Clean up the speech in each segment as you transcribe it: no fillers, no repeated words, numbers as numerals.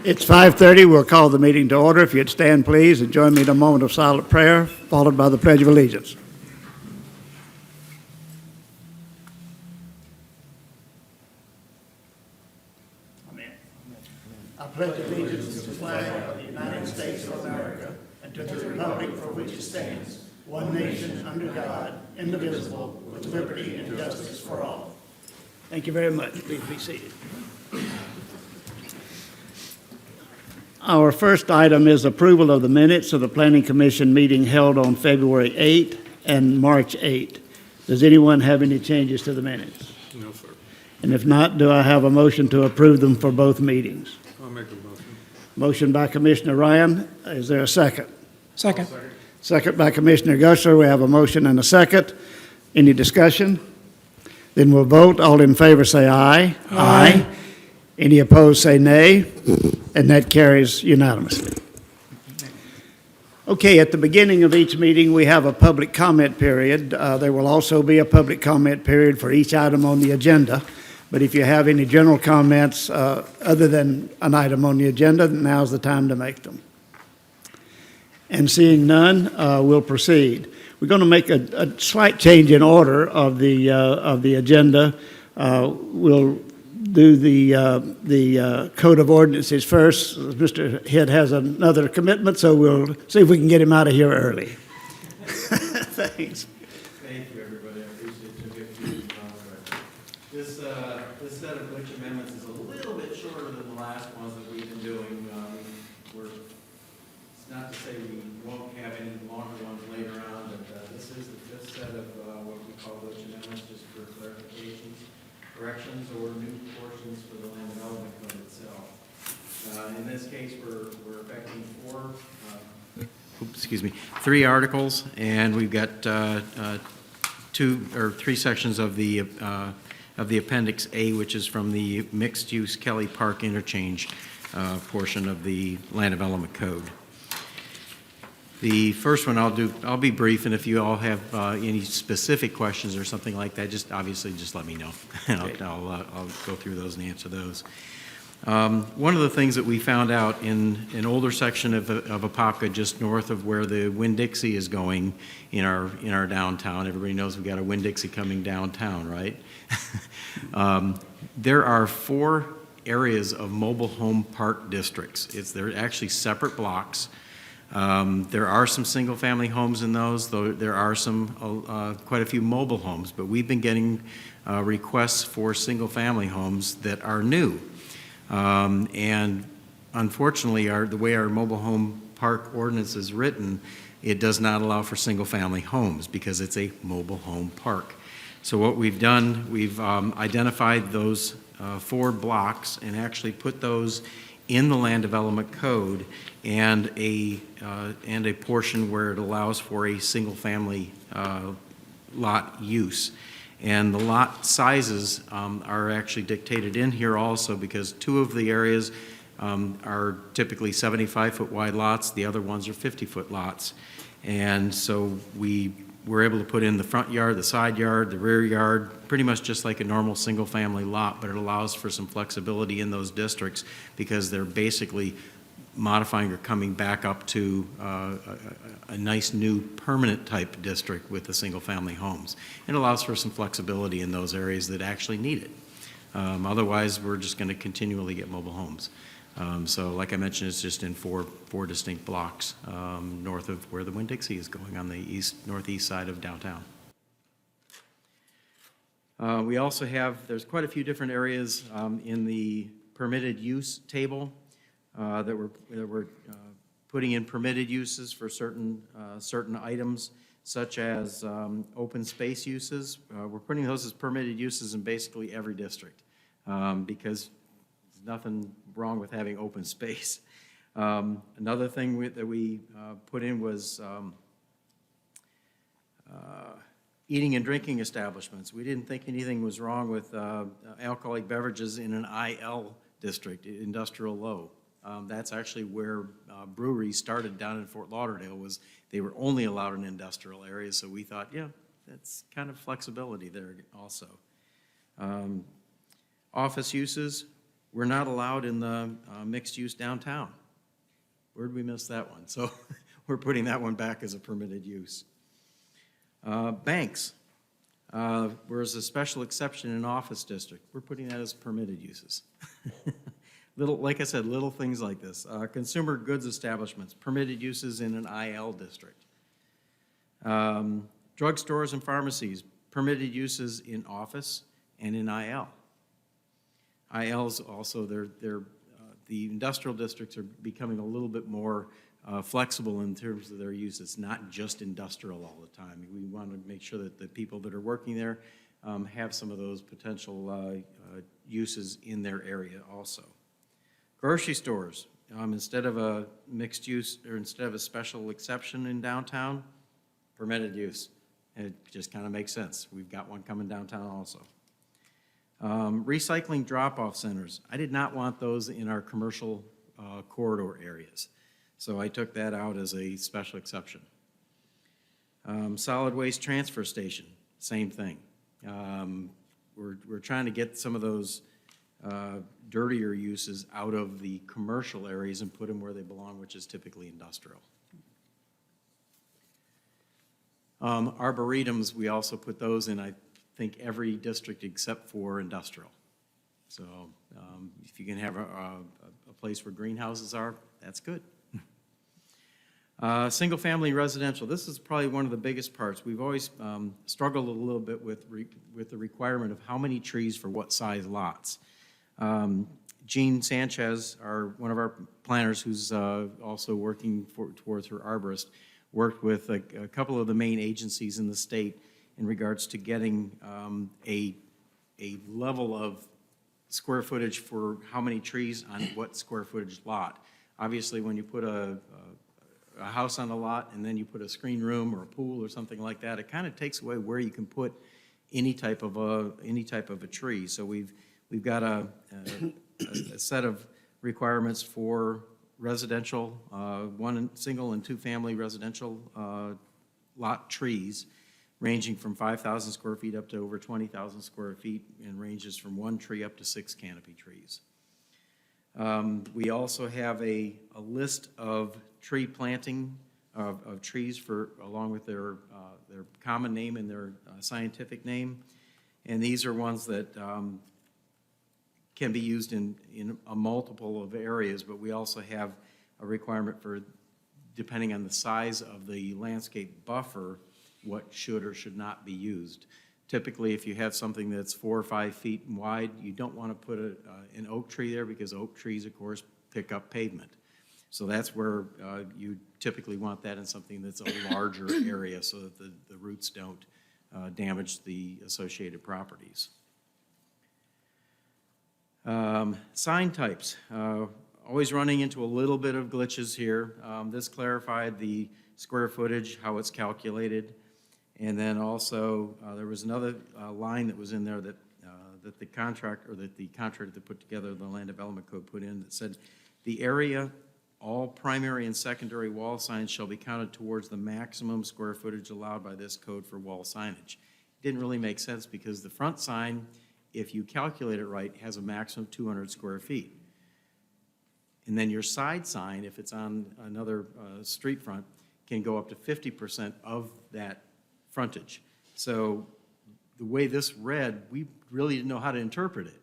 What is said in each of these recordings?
It's 5:30. We'll call the meeting to order. If you'd stand, please, and join me in a moment of silent prayer, followed by the Pledge of Allegiance. Amen. I pledge allegiance to the flag of the United States of America and to the republic for which it stands, one nation under God, indivisible, with liberty and justice for all. Thank you very much. Please be seated. Our first item is approval of the minutes of the Planning Commission meeting held on February 8 and March 8. Does anyone have any changes to the minutes? No, sir. And if not, do I have a motion to approve them for both meetings? I'll make a motion. Motion by Commissioner Ryan. Is there a second? Second. Second by Commissioner Gusler. We have a motion and a second. Any discussion? Then we'll vote. All in favor say aye. Aye. Any opposed say nay, and that carries unanimously. Okay, at the beginning of each meeting, we have a public comment period. There will also be a public comment period for each item on the agenda. But if you have any general comments other than an item on the agenda, now's the time to make them. And seeing none, we'll proceed. We're going to make a slight change in order of the agenda. We'll do the Code of Ordinances first. Mr. Head has another commitment, so we'll see if we can get him out of here early. Thanks. Thank you, everybody. I appreciate you giving me this set of Welch amendments is a little bit shorter than the last ones that we've been doing. It's not to say we won't have any longer ones later on, but this is the fifth set of what we call Welch amendments, just for clarifications, corrections, or new portions for the land development code itself. In this case, we're affecting three articles, and we've got three sections of the Appendix A, which is from the mixed-use Kelley Park interchange portion of the land development code. The first one I'll be brief, and if you all have any specific questions or something like that, just let me know, and I'll go through those and answer those. One of the things that we found out in an older section of Apopka, just north of where the Winn-Dixie is going in our downtown, everybody knows we've got a Winn-Dixie coming downtown, right? There are 4 areas of mobile home park districts. They're actually separate blocks. There are some single-family homes in those, though there are some quite a few mobile homes, but we've been getting requests for single-family homes that are new. And unfortunately, the way our mobile home park ordinance is written, it does not allow for single-family homes because it's a mobile home park. So what we've done, we've identified those 4 blocks and actually put those in the land development code and a portion where it allows for a single-family lot use. And the lot sizes are actually dictated in here also, because 2 of the areas are typically 75-foot wide lots, the other ones are 50-foot lots. And so we were able to put in the front yard, the side yard, the rear yard, pretty much just like a normal single-family lot, but it allows for some flexibility in those districts because they're basically modifying or coming back up to a nice new permanent type district with the single-family homes. It allows for some flexibility in those areas that actually need it. Otherwise, we're just going to continually get mobile homes. So like I mentioned, it's just in four distinct blocks north of where the Winn-Dixie is going on the northeast side of downtown. We also there's quite a few different areas in the permitted use table that we're putting in permitted uses for certain items, such as open space uses. We're putting those as permitted uses in basically every district because there's nothing wrong with having open space. Another thing that we put in was eating and drinking establishments. We didn't think anything was wrong with alcoholic beverages in an IL district, industrial low. That's actually where breweries started down in Fort Lauderdale. They were only allowed in industrial areas, so we thought, yeah, that's kind of flexibility there also. Office uses, We're not allowed in the mixed-use downtown. Where'd we miss that one? So we're putting that one back as a permitted use. Banks. Whereas a special exception in office district, we're putting that as permitted uses. Like I said, little things like this. Consumer goods establishments, permitted uses in an IL district. Drugstores and pharmacies, permitted uses in office and in IL. ILs also, the industrial districts are becoming a little bit more flexible in terms of their use. It's not just industrial all the time. We want to make sure that the people that are working there have some of those potential uses in their area also. Grocery stores, instead of a mixed use or instead of a special exception in downtown, permitted use. It just kind of makes sense. We've got one coming downtown also. Recycling drop-off centers. I did not want those in our commercial corridor areas. So I took that out as a special exception. Solid waste transfer station, same thing. We're trying to get some of those dirtier uses out of the commercial areas and put them where they belong, which is typically industrial. Arboretums, we also put those in, I think, every district except for industrial. So if you can have a place where greenhouses are, that's good. Single-family residential, this is probably one of the biggest parts. We've always struggled a little bit with the requirement of how many trees for what size lots. Jean Sanchez, one of our planners who's also working towards her arborist, worked with a couple of the main agencies in the state in regards to getting a level of square footage for how many trees on what square footage lot. Obviously, when you put a house on a lot and then you put a screen room or a pool or something like that, it kind of takes away where you can put any type of a tree. So we've got a set of requirements for residential, single and two family residential lot trees, ranging from 5,000 square feet up to over 20,000 square feet, and ranges from one tree up to 6 canopy trees. We also have a list of tree planting of trees along with their common name and their scientific name, and these are ones that can be used in a multiple of areas, but we also have a requirement for, depending on the size of the landscape buffer, what should or should not be used. Typically, if you have something that's 4 or 5 feet wide, you don't want to put an oak tree there because oak trees, of course, pick up pavement. So that's where you typically want that in something that's a larger area so that the roots don't damage the associated properties. Sign types. Always running into a little bit of glitches here. This clarified the square footage, how it's calculated. And then also, there was another line that was in there that the contractor that put together the Land Development Code put in that said, the area, all primary and secondary wall signs shall be counted towards the maximum square footage allowed by this code for wall signage. It didn't really make sense because the front sign, if you calculate it right, has a maximum of 200 square feet. And then your side sign, if it's on another street front, can go up to 50% of that frontage. So the way this read, we really didn't know how to interpret it.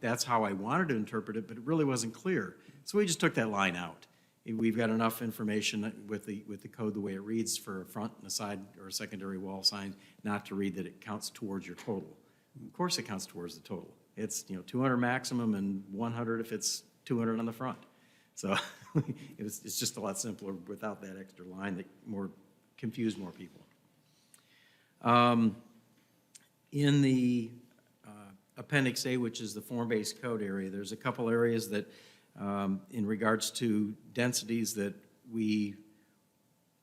That's how I wanted to interpret it, but it really wasn't clear. So we just took that line out. We've got enough information with the code the way it reads for a front and a side or a secondary wall sign not to read that it counts towards your total. Of course it counts towards the total. It's 200 maximum and 100 if it's 200 on the front. So it's just a lot simpler without that extra line that confused more people. In the Appendix A, which is the form-based code area, there's a couple areas that, in regards to densities, that we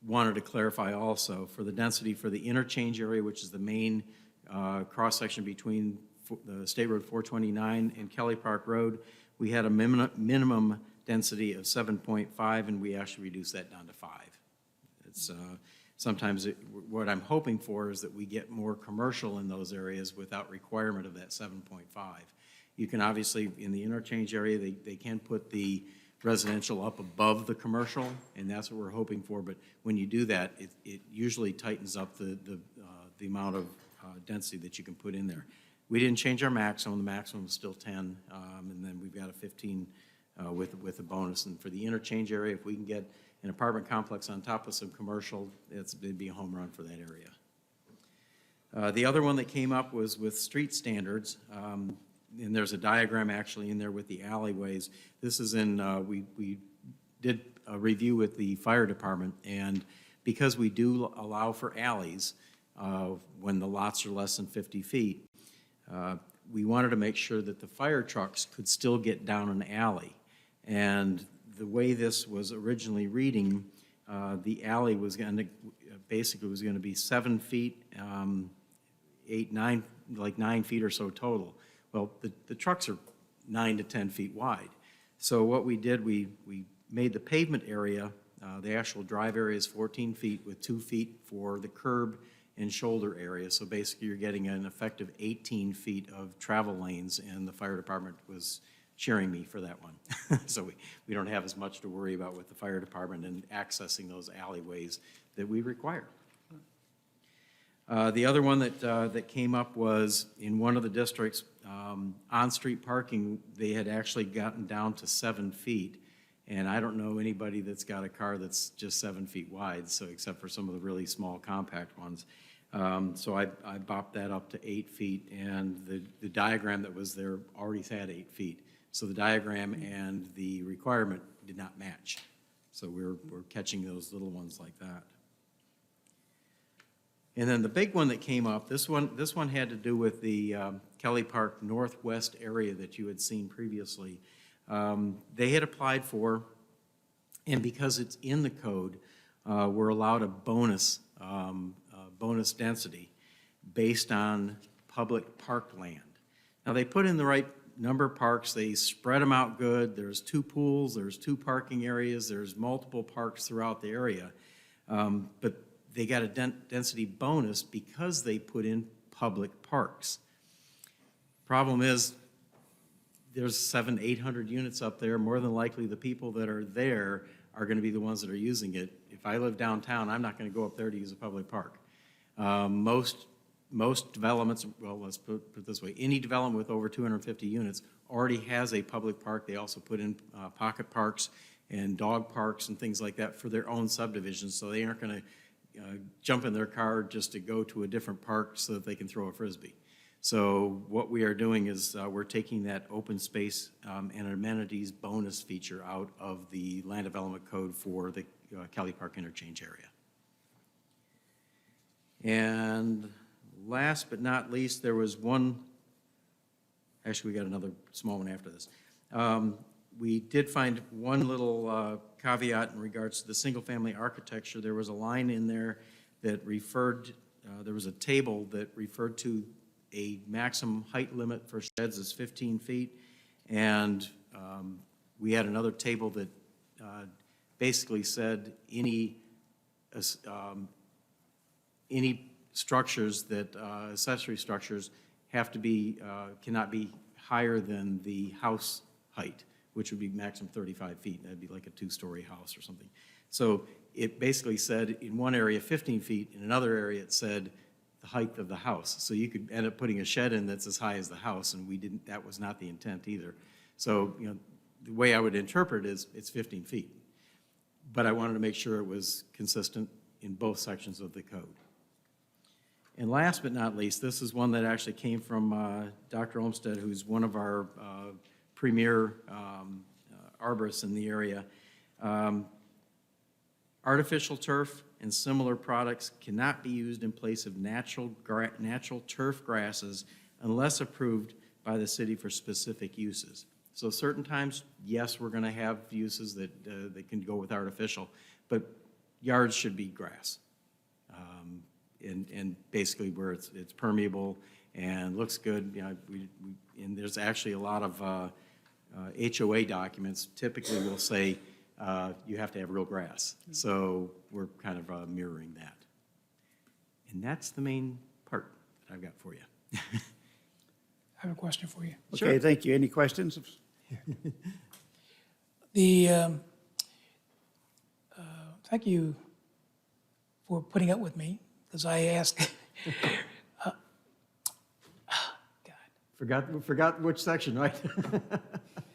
wanted to clarify also. For the density for the interchange area, which is the main cross-section between the State Road 429 and Kelley Park Road, we had a minimum density of 7.5, and we actually reduced that down to 5. It's sometimes what I'm hoping for is that we get more commercial in those areas without requirement of that 7.5. You can obviously, in the interchange area, they can put the residential up above the commercial, and that's what we're hoping for. But when you do that, it usually tightens up the amount of density that you can put in there. We didn't change our maximum. The maximum is still 10, and then we've got a 15 with a bonus. And for the interchange area, if we can get an apartment complex on top of some commercial, it'd be a home run for that area. The other one that came up was with street standards, and there's a diagram actually in there with the alleyways. This is in, we did a review with the fire department, and because we do allow for alleys when the lots are less than 50 feet, we wanted to make sure that the fire trucks could still get down an alley. And the way this was originally reading, the alley was going to, basically was going to be 7 feet, 8, 9, like 9 feet or so total. Well, the trucks are 9 to 10 feet wide. So what we did, we made the pavement area, the actual drive area is 14 feet with 2 feet for the curb and shoulder area. So basically you're getting an effective 18 feet of travel lanes, and the fire department was cheering me for that one. So we don't have as much to worry about with the fire department and accessing those alleyways that we require. The other one that came up was in one of the districts, on-street parking, they had actually gotten down to 7 feet. And I don't know anybody that's got a car that's just 7 feet wide, so except for some of the really small compact ones. So I bopped that up to 8 feet, and the diagram that was there already had 8 feet. So the diagram and the requirement did not match. So we're catching those little ones like that. And then the big one that came up, this one had to do with the Kelley Park Northwest area that you had seen previously. They had applied for, and because it's in the code, we're allowed a bonus density based on public park land. Now they put in the right number of parks, they spread them out good, there's 2 pools, there's 2 parking areas, there's multiple parks throughout the area, but they got a density bonus because they put in public parks. Problem is, there's 700-800 units up there. More than likely, the people that are there are going to be the ones that are using it. If I live downtown, I'm not going to go up there to use a public park. Most developments, well, let's put it this way, any development with over 250 units already has a public park. They also put in pocket parks and dog parks and things like that for their own subdivisions, so they aren't going to jump in their car just to go to a different park so that they can throw a Frisbee. So what we are doing is we're taking that open space and amenities bonus feature out of the land development code for the Kelley Park interchange area. And last but not least, there was one, actually we got another small one after this. We did find one little caveat in regards to the single-family architecture. There was a line in there that referred, there was a table that referred to a maximum height limit for sheds is 15 feet, and we had another table that basically said any structures that, accessory structures, have to be, cannot be higher than the house height, which would be maximum 35 feet. That'd be like a 2-story house or something. So it basically said in one area 15 feet, in another area it said the height of the house. So you could end up putting a shed in that's as high as the house, and we didn't, that was not the intent either. So, you know, the way I would interpret it is it's 15 feet. But I wanted to make sure it was consistent in both sections of the code. And last but not least, this is one that actually came from Dr. Olmsted, who's one of our premier arborists in the area. Artificial turf and similar products cannot be used in place of natural turf grasses unless approved by the city for specific uses. So certain times, yes, we're going to have uses that can go with artificial, but yards should be grass. And basically where it's permeable and looks good. You know, and there's actually a lot of HOA documents typically will say you have to have real grass. So we're kind of mirroring that. And that's the main part that I've got for you. I have a question for you. Okay, thank you. Any questions? Thank you for putting up with me, because I asked, God, Forgot which section, right?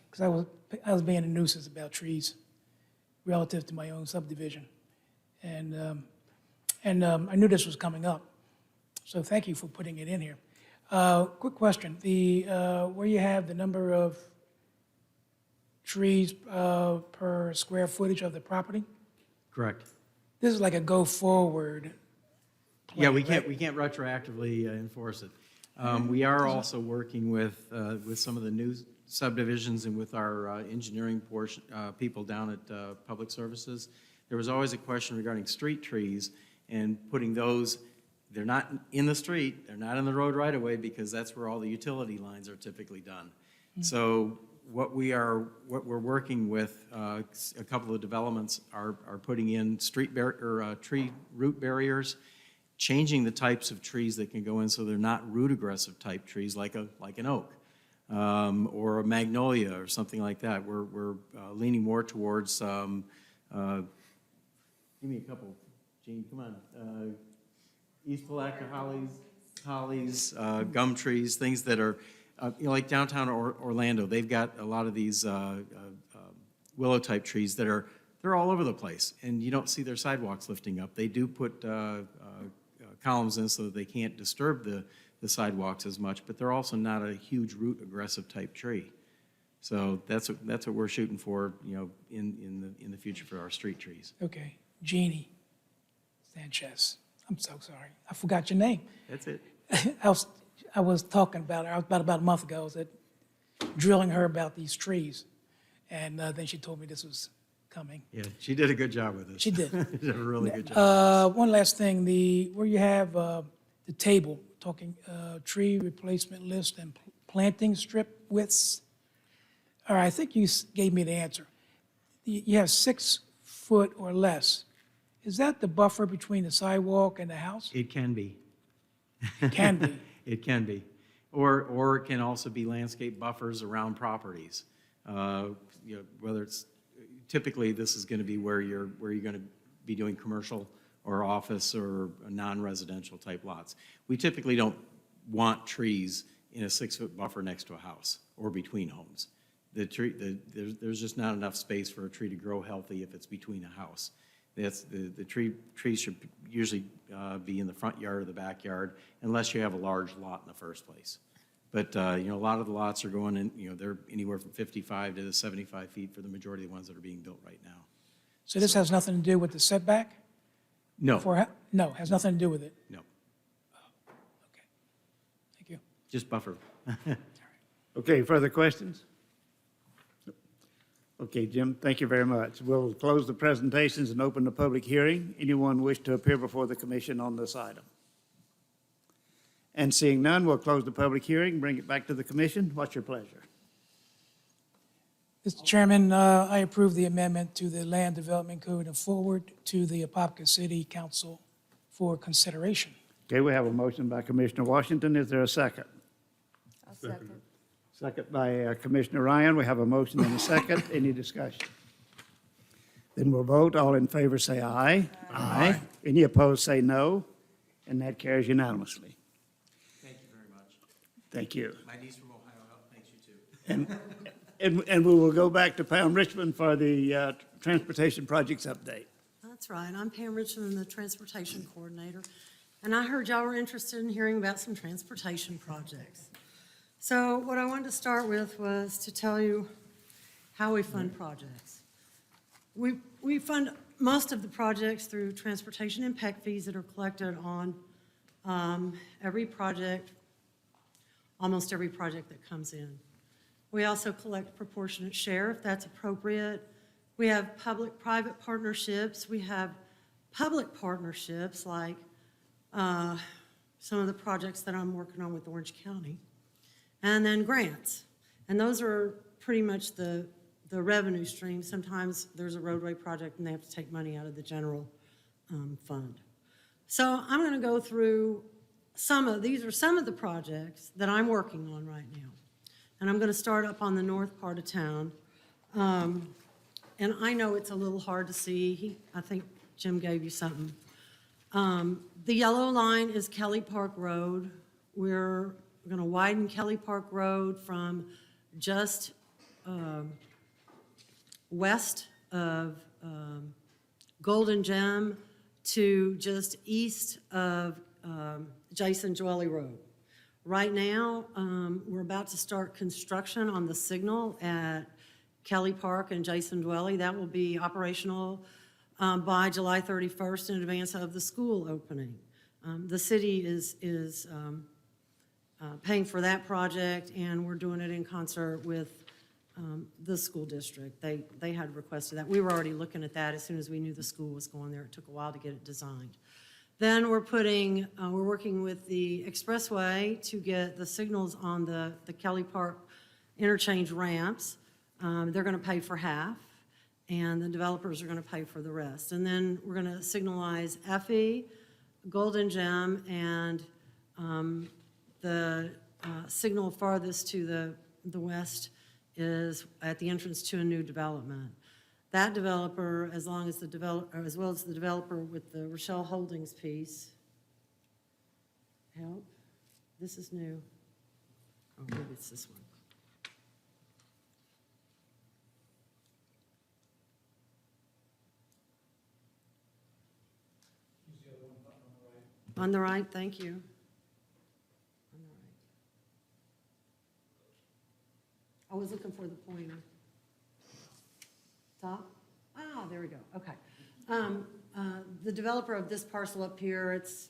because I was being a nuisance about trees relative to my own subdivision. And I knew this was coming up, so thank you for putting it in here. Quick question, where you have the number of trees per square footage of the property, Correct. this is like a go-forward Yeah, plan, we can't, right? we can't retroactively enforce it. We are also working with some of the new subdivisions and with our engineering portion, people down at Public Services. There was always a question regarding street trees and putting those, they're not in the street, they're not in the road right away because that's where all the utility lines are typically done. So what we're working with, a couple of developments are putting in tree root barriers, changing the types of trees that can go in so they're not root aggressive type trees like an oak or a magnolia or something like that. We're leaning more towards, give me a couple, Gene, come on. East Palatka hollies, gum trees, things that are, like downtown Orlando, they've got a lot of these willow type trees that they're all over the place and you don't see their sidewalks lifting up. They do put columns in so that they can't disturb the sidewalks as much, but they're also not a huge root aggressive type tree. So that's what we're shooting for, in the future for our street trees. Okay, Jeannie Sanchez, I'm so sorry, I forgot your name. That's it. I was talking about her, about a month ago, I was drilling her about these trees, and then she told me this was coming. Yeah, she did a good job with this. She did. She did a really good job. One last thing, where you have the table, talking tree replacement list and planting strip widths. All right, I think you gave me the answer. You have 6 foot or less. Is that the buffer between the sidewalk and the house? It can be. It can be. It can be. Or it can also be landscape buffers around properties. Whether it's, typically this is going to be where you're going to be doing commercial or office or non-residential type lots. We typically don't want trees in a 6-foot buffer next to a house or between homes. There's just not enough space for a tree to grow healthy if it's between a house. The trees should usually be in the front yard or the backyard unless you have a large lot in the first place. But a lot of the lots are going in, they're anywhere from 55 to 75 feet for the majority of the ones that are being built right now. So this has nothing to do with the setback? No, No, has nothing to do with it? no, Okay. Thank you. just buffer. Okay, further questions? Okay, Jim, thank you very much. We'll close the presentations and open the public hearing. Anyone wish to appear before the commission on this item? And seeing none, we'll close the public hearing, bring it back to the commission. What's your pleasure? Mr. Chairman, I approve the amendment to the Land Development Code and forward to the Apopka City Council for consideration. Okay, we have a motion by Commissioner Washington. Is there a second? I'll second. Second by Commissioner Ryan. We have a motion and a second. Any discussion? Then we'll vote. All in favor say aye. Aye. Any opposed say no. And that carries unanimously. Thank you very much. Thank you. My niece from Ohio thanks you too. And we will go back to Pam Richmond for the transportation projects update. That's right. I'm Pam Richmond, the Transportation Coordinator, and I heard y'all were interested in hearing about some transportation projects. So what I wanted to start with was to tell you how we fund projects. We fund most of the projects through transportation impact fees that are collected on every project, almost every project that comes in. We also collect proportionate share if that's appropriate. We have public-private partnerships. We have public partnerships like some of the projects that I'm working on with Orange County. And then grants. And those are pretty much the revenue stream. Sometimes there's a roadway project and they have to take money out of the general fund. So I'm going to go through these are some of the projects that I'm working on right now. And I'm going to start up on the north part of town. And I know it's a little hard to see. I think Jim gave you something. The yellow line is Kelley Park Road. We're going to widen Kelley Park Road from just west of Golden Gem to just east of Jason Dwelly Road. Right now, we're about to start construction on the signal at Kelley Park and Jason Dwelly. That will be operational by July 31st in advance of the school opening. The city is paying for that project, and we're doing it in concert with the school district. They had requested that. We were already looking at that as soon as we knew the school was going there. It took a while to get it designed. Then we're working with the expressway to get the signals on the Kelley Park interchange ramps. They're going to pay for half, and the developers are going to pay for the rest. And then we're going to signalize Effie, Golden Gem, and the signal farthest to the west is at the entrance to a new development. That developer, as well as the developer with the Rochelle Holdings piece. Help, this is new. Oh, maybe it's this one. On the right, thank you. On the right. I was looking for the pointer. Top? Ah, there we go, okay. The developer of this parcel up here, it's,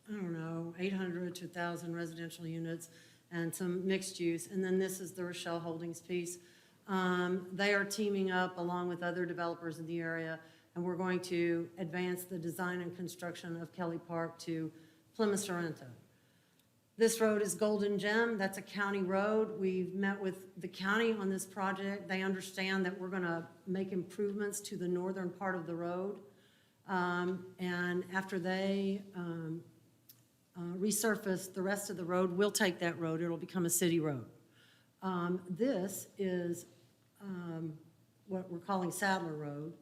I don't know, 800 to 1,000 residential units and some mixed use. And then this is the Rochelle Holdings piece. They are teaming up along with other developers in the area, and we're going to advance the design and construction of Kelley Park to Plymouth, Sorrento. This road is Golden Gem. That's a county road. We've met with the county on this project. They understand that we're going to make improvements to the northern part of the road. And after they resurface the rest of the road, we'll take that road. It'll become a city road. This is what we're calling Sadler Road.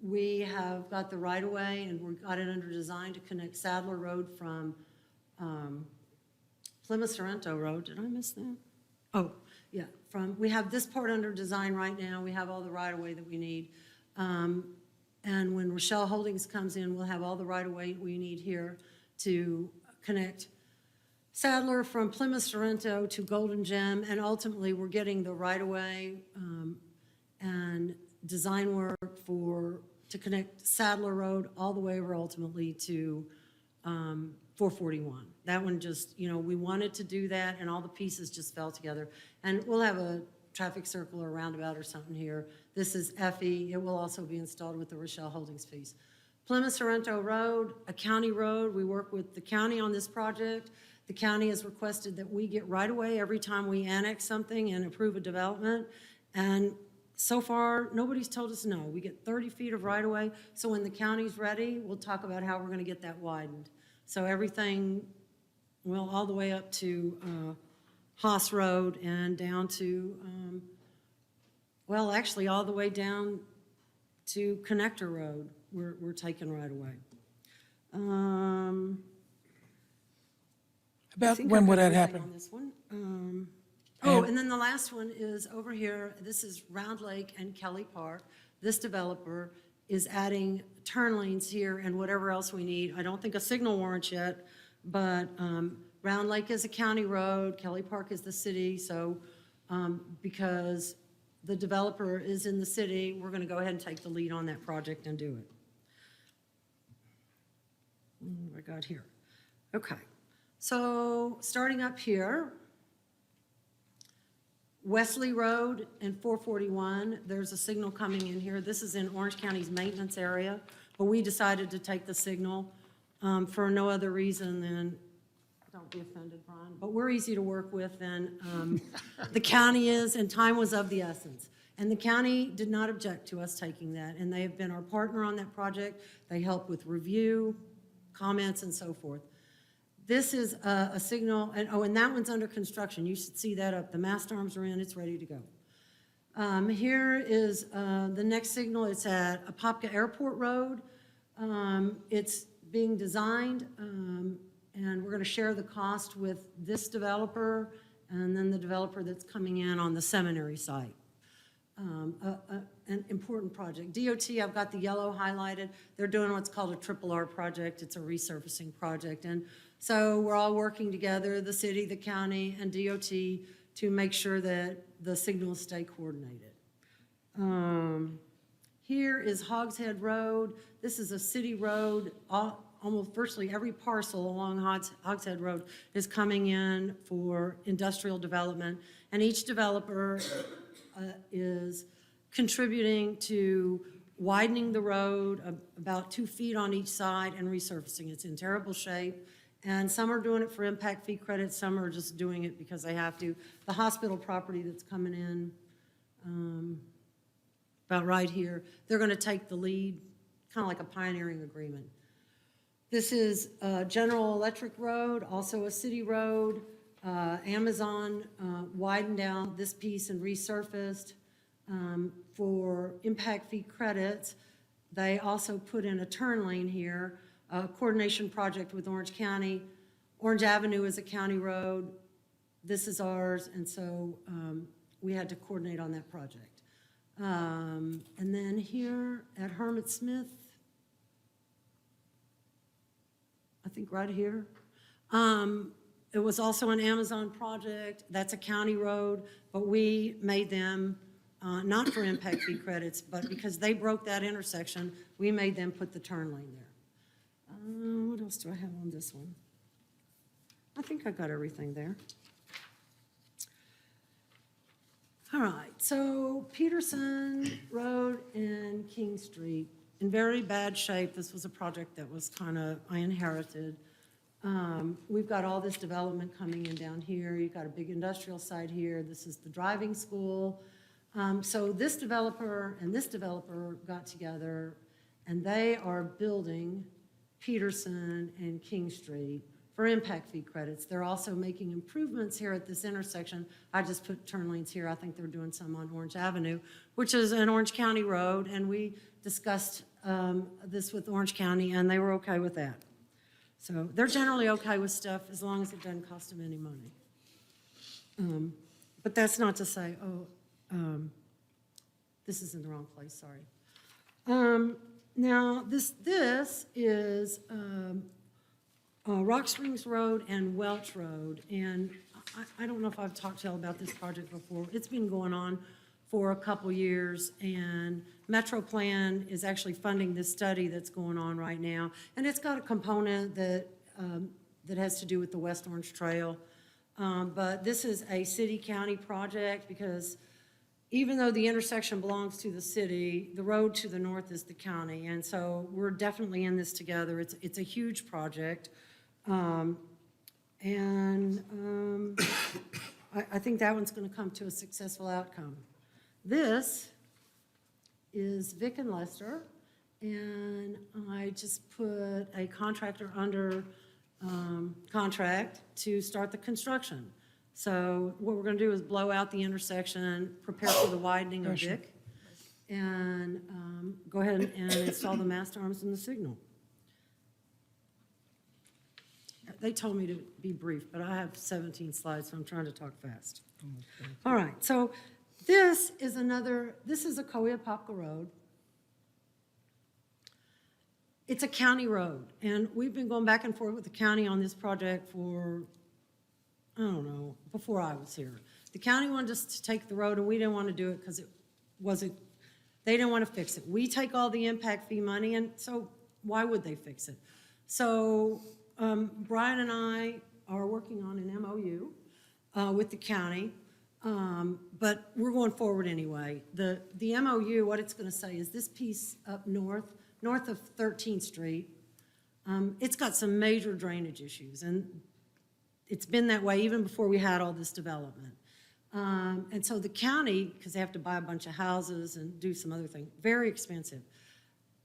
We have got the right-of-way, and we've got it under design to connect Sadler Road from Plymouth Sorrento Road. Did I miss that? Oh, yeah. We have this part under design right now. We have all the right-of-way that we need. And when Rochelle Holdings comes in, we'll have all the right-of-way we need here to connect Sadler from Plymouth Sorrento to Golden Gem. And ultimately, we're getting the right-of-way and design work to connect Sadler Road all the way over ultimately to 441. That one just, we wanted to do that, and all the pieces just fell together. And we'll have a traffic circle or roundabout or something here. This is Effie. It will also be installed with the Rochelle Holdings piece. Plymouth Sorrento Road, a county road. We work with the county on this project. The county has requested that we get right-of-way every time we annex something and approve a development. And so far, nobody's told us no. We get 30 feet of right-of-way. So when the county's ready, we'll talk about how we're going to get that widened. So everything, well, all the way up to Haas Road and down to, well, actually all the way down to Connector Road, we're taking right-of-way. About when would that happen? On this one. And then the last one is over here. This is Round Lake and Kelley Park. This developer is adding turn lanes here and whatever else we need. I don't think a signal warrants yet, but Round Lake is a county road. Kelley Park is the city. So because the developer is in the city, we're going to go ahead and take the lead on that project and do it. What I got here? Okay. So starting up here, Wesley Road and 441, there's a signal coming in here. This is in Orange County's maintenance area, but we decided to take the signal for no other reason than, don't be offended, Brian, but we're easy to work with than the county is, and time was of the essence. And the county did not object to us taking that, and they have been our partner on that project. They help with review, comments, and so forth. This is a signal, and that one's under construction. You should see that up. The mast arms are in, it's ready to go. Here is the next signal. It's at Apopka Airport Road. It's being designed, and we're going to share the cost with this developer and then the developer that's coming in on the seminary site. An important project. DOT, I've got the yellow highlighted. They're doing what's called a triple R project. It's a resurfacing project. And so we're all working together, the city, the county, and DOT, to make sure that the signals stay coordinated. Here is Hogshead Road. This is a city road. Almost virtually every parcel along Hogshead Road is coming in for industrial development, and each developer is contributing to widening the road about 2 feet on each side and resurfacing. It's in terrible shape, and some are doing it for impact fee credits, some are just doing it because they have to. The hospital property that's coming in about right here, they're going to take the lead, kind of like a pioneering agreement. This is General Electric Road, also a city road. Amazon widened out this piece and resurfaced for impact fee credits. They also put in a turn lane here, a coordination project with Orange County. Orange Avenue is a county road. This is ours, and so we had to coordinate on that project. And then here at Hermit Smith, I think right here, it was also an Amazon project. That's a county road, but we made them, not for impact fee credits, but because they broke that intersection, we made them put the turn lane there. What else do I have on this one? I think I got everything there. All right, so Peterson Road and King Street, in very bad shape. This was a project that was I inherited. We've got all this development coming in down here. You've got a big industrial site here. This is the driving school. So this developer and this developer got together, and they are building Peterson and King Street for impact fee credits. They're also making improvements here at this intersection. I just put turn lanes here. I think they're doing some on Orange Avenue, which is an Orange County road, and we discussed this with Orange County, and they were okay with that. So they're generally okay with stuff as long as it doesn't cost them any money. But that's not to say, this is in the wrong place, sorry. Now, this is Rock Springs Road and Welch Road, and I don't know if I've talked to y'all about this project before. It's been going on for a couple years, and Metro Plan is actually funding this study that's going on right now, and it's got a component that has to do with the West Orange Trail. But this is a city-county project because even though the intersection belongs to the city, the road to the north is the county, and so we're definitely in this together. It's a huge project, I think that one's going to come to a successful outcome. This is Vic and Lester, and I just put a contractor under contract to start the construction. So what we're going to do is blow out the intersection, prepare for the widening of Vic, and go ahead and install the mast arms and the signal. They told me to be brief, but I have 17 slides, so I'm trying to talk fast. Okay. All right, so this is a Apopka Road. It's a county road, and we've been going back and forth with the county on this project for, I don't know, before I was here. The county wanted us to take the road, and we didn't want to do it because they didn't want to fix it. We take all the impact fee money, and so why would they fix it? So Brian and I are working on an MOU with the county, but we're going forward anyway. The MOU, what it's going to say is this piece up north of 13th Street, it's got some major drainage issues, and it's been that way even before we had all this development. And so the county, because they have to buy a bunch of houses and do some other things, very expensive.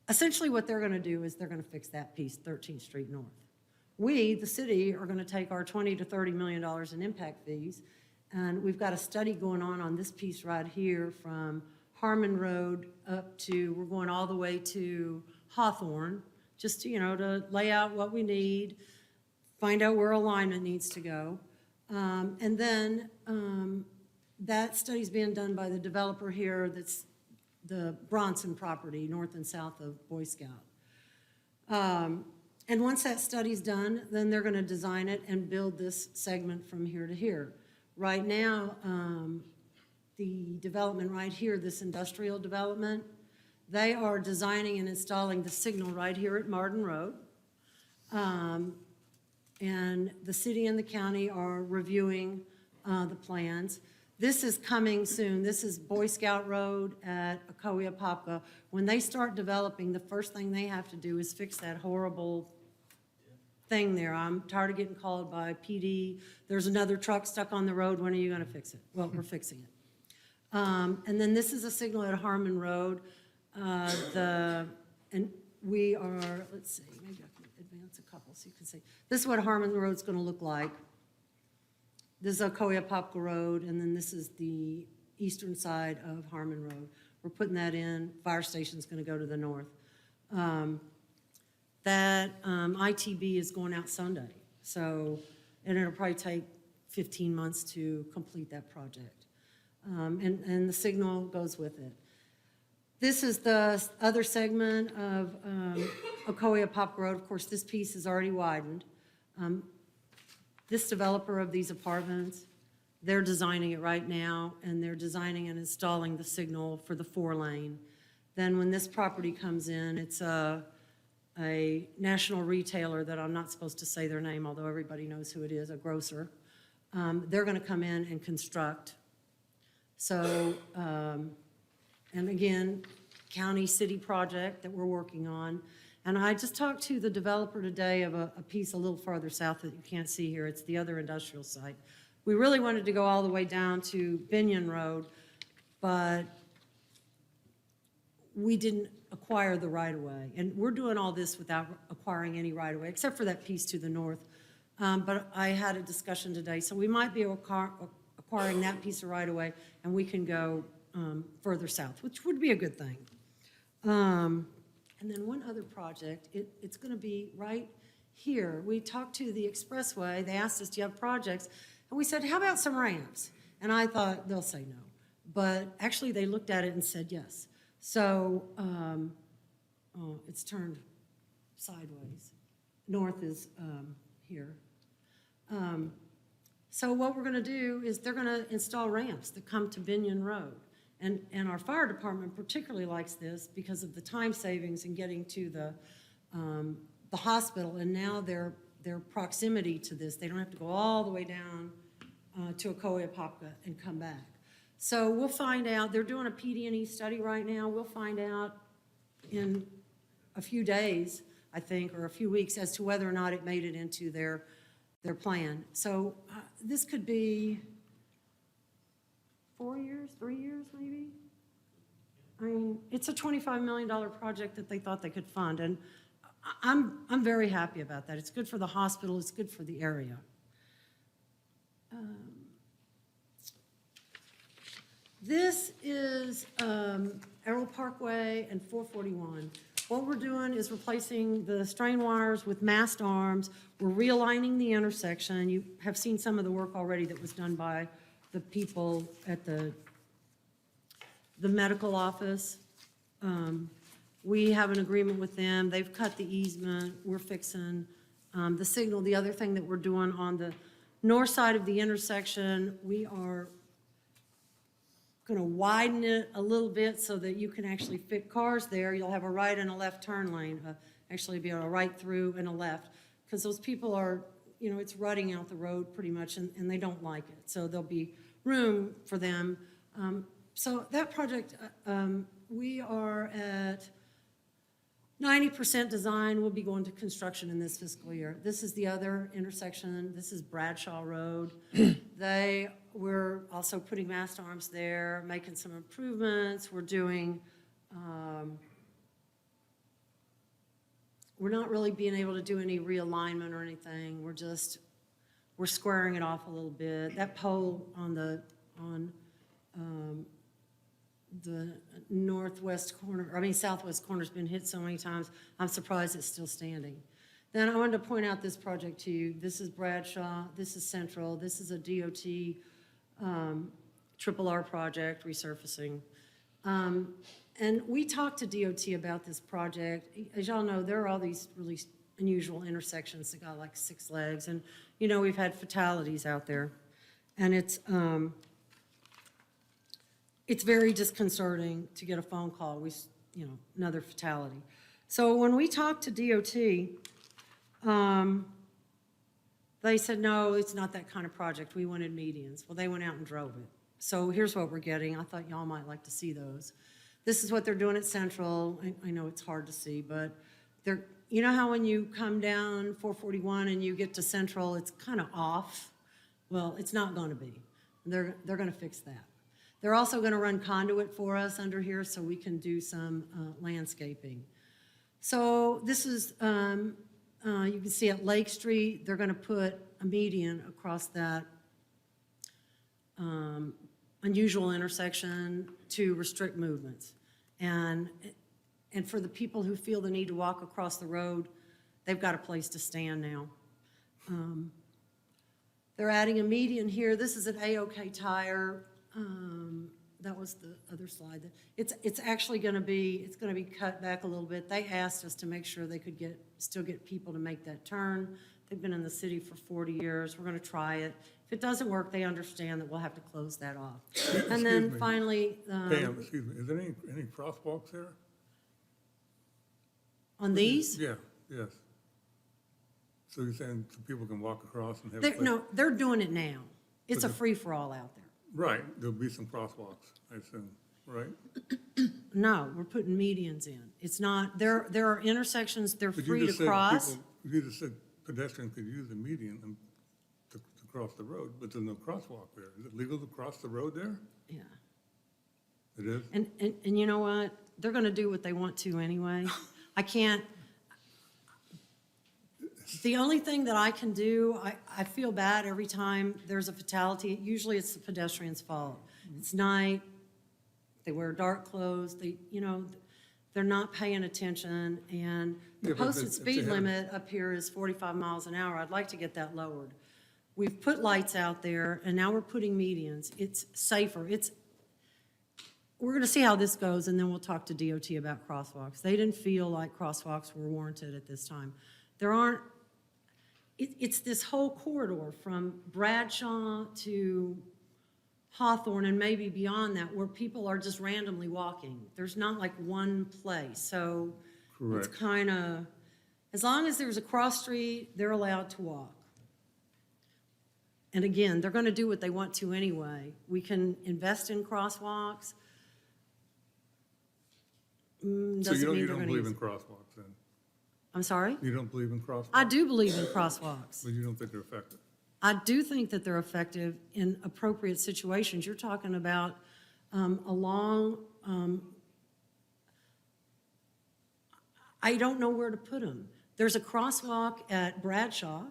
Essentially what they're going to do is they're going to fix that piece, 13th Street North. we, the city, are gonna take our $20 to $30 million in impact fees, and we've got a study going on this piece right here from Harmon Road up to, we're going all the way to Hawthorne, just to, to lay out what we need, find out where alignment needs to go. And then that study's being done by the developer here, that's the Bronson property, north and south of Boy Scout. And once that study's done, then they're gonna design it and build this segment from here to here. Right now, the development right here, this industrial development, they are designing and installing the signal right here at Martin Road. And the city and the county are reviewing the plans. This is coming soon. This is Boy Scout Road at Apopka. When they start developing, the first thing they have to do is fix that horrible thing there. I'm tired of getting called by PD. There's another truck stuck on the road. When are you going to fix it? Well, we're fixing it. And then this is a signal at Harmon Road. And we are, let's see, maybe I can advance a couple so you can see. This is what Harmon Road's going to look like. This is Apopka Road, and then this is the eastern side of Harmon Road. We're putting that in. Fire station's going to go to the north. That ITB is going out Sunday, so, and it'll probably take 15 months to complete that project. And the signal goes with it. This is the other segment of Apopka Road. Of course, this piece is already widened. This developer of these apartments, they're designing it right now, and they're designing and installing the signal for the 4-lane. Then when this property comes in, it's a national retailer that I'm not supposed to say their name, although everybody knows who it is, a grocer. They're going to come in and construct. So, and again, county-city project that we're working on. And I just talked to the developer today of a piece a little farther south that you can't see here. It's the other industrial site. We really wanted to go all the way down to Binion Road, but we didn't acquire the right-of-way. And we're doing all this without acquiring any right-of-way, except for that piece to the north. But I had a discussion today, so we might be acquiring that piece of right-of-way, and we can go further south, which would be a good thing. And then one other project, it's going to be right here. We talked to the expressway. They asked us, do you have projects? And we said, how about some ramps? And I thought, they'll say no. But actually, they looked at it and said yes. So it's turned sideways. North is here. So what we're going to do is they're going to install ramps that come to Binion Road. And our fire department particularly likes this because of the time savings in getting to the hospital, and now their proximity to this. They don't have to go all the way down to Apopka and come back. So we'll find out. They're doing a PD&E study right now. We'll find out in a few days, I think, or a few weeks, as to whether or not it made it into their plan. So this could be 4 years, 3 years maybe? I mean, it's a $25 million project that they thought they could fund, and I'm very happy about that. It's good for the hospital, it's good for the area. This is Errol Parkway and 441. What we're doing is replacing the strain wires with mast arms. We're realigning the intersection. You have seen some of the work already that was done by the people at the medical office. We have an agreement with them. They've cut the easement. We're fixing the signal. The other thing that we're doing on the north side of the intersection, we are going to widen it a little bit so that you can actually fit cars there. You'll have a right and a left turn lane, actually be a right through and a left, because those people are, it's rutting out the road pretty much, and they don't like it. So there'll be room for them. So that project, we are at 90% design. We'll be going to construction in this fiscal year. This is the other intersection. This is Bradshaw Road. We're also putting mast arms there, making some improvements. We're doing we're not really being able to do any realignment or anything. We're squaring it off a little bit. That pole on the northwest corner, southwest corner's been hit so many times, I'm surprised it's still standing. Then I wanted to point out this project to you. This is Bradshaw, this is Central, this is a DOT Triple R project, resurfacing. And we talked to DOT about this project. As y'all know, there are all these really unusual intersections that got like 6 legs. And, you know, we've had fatalities out there. And it's very disconcerting to get a phone call, another fatality. So when we talked to DOT, they said, no, it's not that kind of project. We wanted medians. Well, they went out and drove it. So here's what we're getting. I thought y'all might like to see those. This is what they're doing at Central. I know it's hard to see, but you know how when you come down 441 and you get to Central, it's kind of off? Well, it's not going to be. They're going to fix that. They're also going to run conduit for us under here so we can do some landscaping. So this is, you can see at Lake Street, they're going to put a median across that unusual intersection to restrict movements. And for the people who feel the need to walk across the road, they've got a place to stand now. They're adding a median here. This is an AOK tire. That was the other slide. It's actually going to be cut back a little bit. They asked us to make sure they could still get people to make that turn. They've been in the city for 40 years. We're going to try it. If it doesn't work, they understand that we'll have to close that off. And then finally, Pam, excuse me, is there any crosswalks there? on these, Yeah, yes. So you're saying so people can walk across and have. no, they're doing it now. It's a But the- free-for-all out there. Right, there'll be some crosswalks, I assume, right? No, we're putting medians in. It's not, there are intersections, they're But you free to just said cross. people- You just said pedestrians could use the median to cross the road, but there's no crosswalk there. Is it legal to cross the road there? Yeah. It is? And you know what? They're gonna do what they want to anyway. I can't, the only thing that I can do, I feel bad every time there's a fatality. Usually it's the pedestrian's fault. It's night, they wear dark clothes, they're not paying attention, and the Yeah, but posted if they speed have- limit up here is 45 miles an hour. I'd like to get that lowered. We've put lights out there, and now we're putting medians. It's safer. We're going to see how this goes, and then we'll talk to DOT about crosswalks. They didn't feel like crosswalks were warranted at this time. There aren't, it's this whole corridor from Bradshaw to Hawthorne and maybe beyond that where people are just randomly walking. There's not like one place, so it's Correct. kind of, as long as there's a cross street, they're allowed to walk. And again, they're going to do what they want to anyway. We can invest in crosswalks. So Doesn't you mean they're don't going to believe use in crosswalks then? I'm sorry? You don't believe in crosswalks? I do believe in crosswalks. But you don't think they're effective? I do think that they're effective in appropriate situations. You're talking about a long, I don't know where to put them. There's a crosswalk at Bradshaw,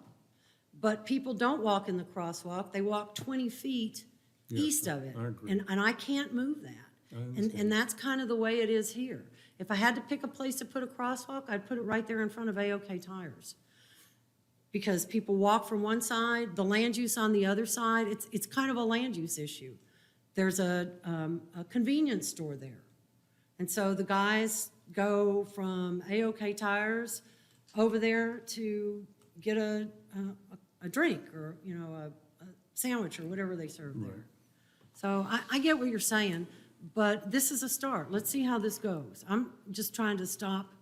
but people don't walk in the crosswalk. They walk 20 feet Yeah, east of it. I agree. And I can't move that. I understand. And that's kind of the way it is here. If I had to pick a place to put a crosswalk, I'd put it right there in front of AOK Tires. Because people walk from one side, the land use on the other side, it's kind of a land use issue. There's a convenience store there. And so the guys go from AOK Tires over there to get a drink or, a sandwich or whatever they serve there. So I get what you're saying, but this is a start. Let's see how this goes. I'm just trying to stop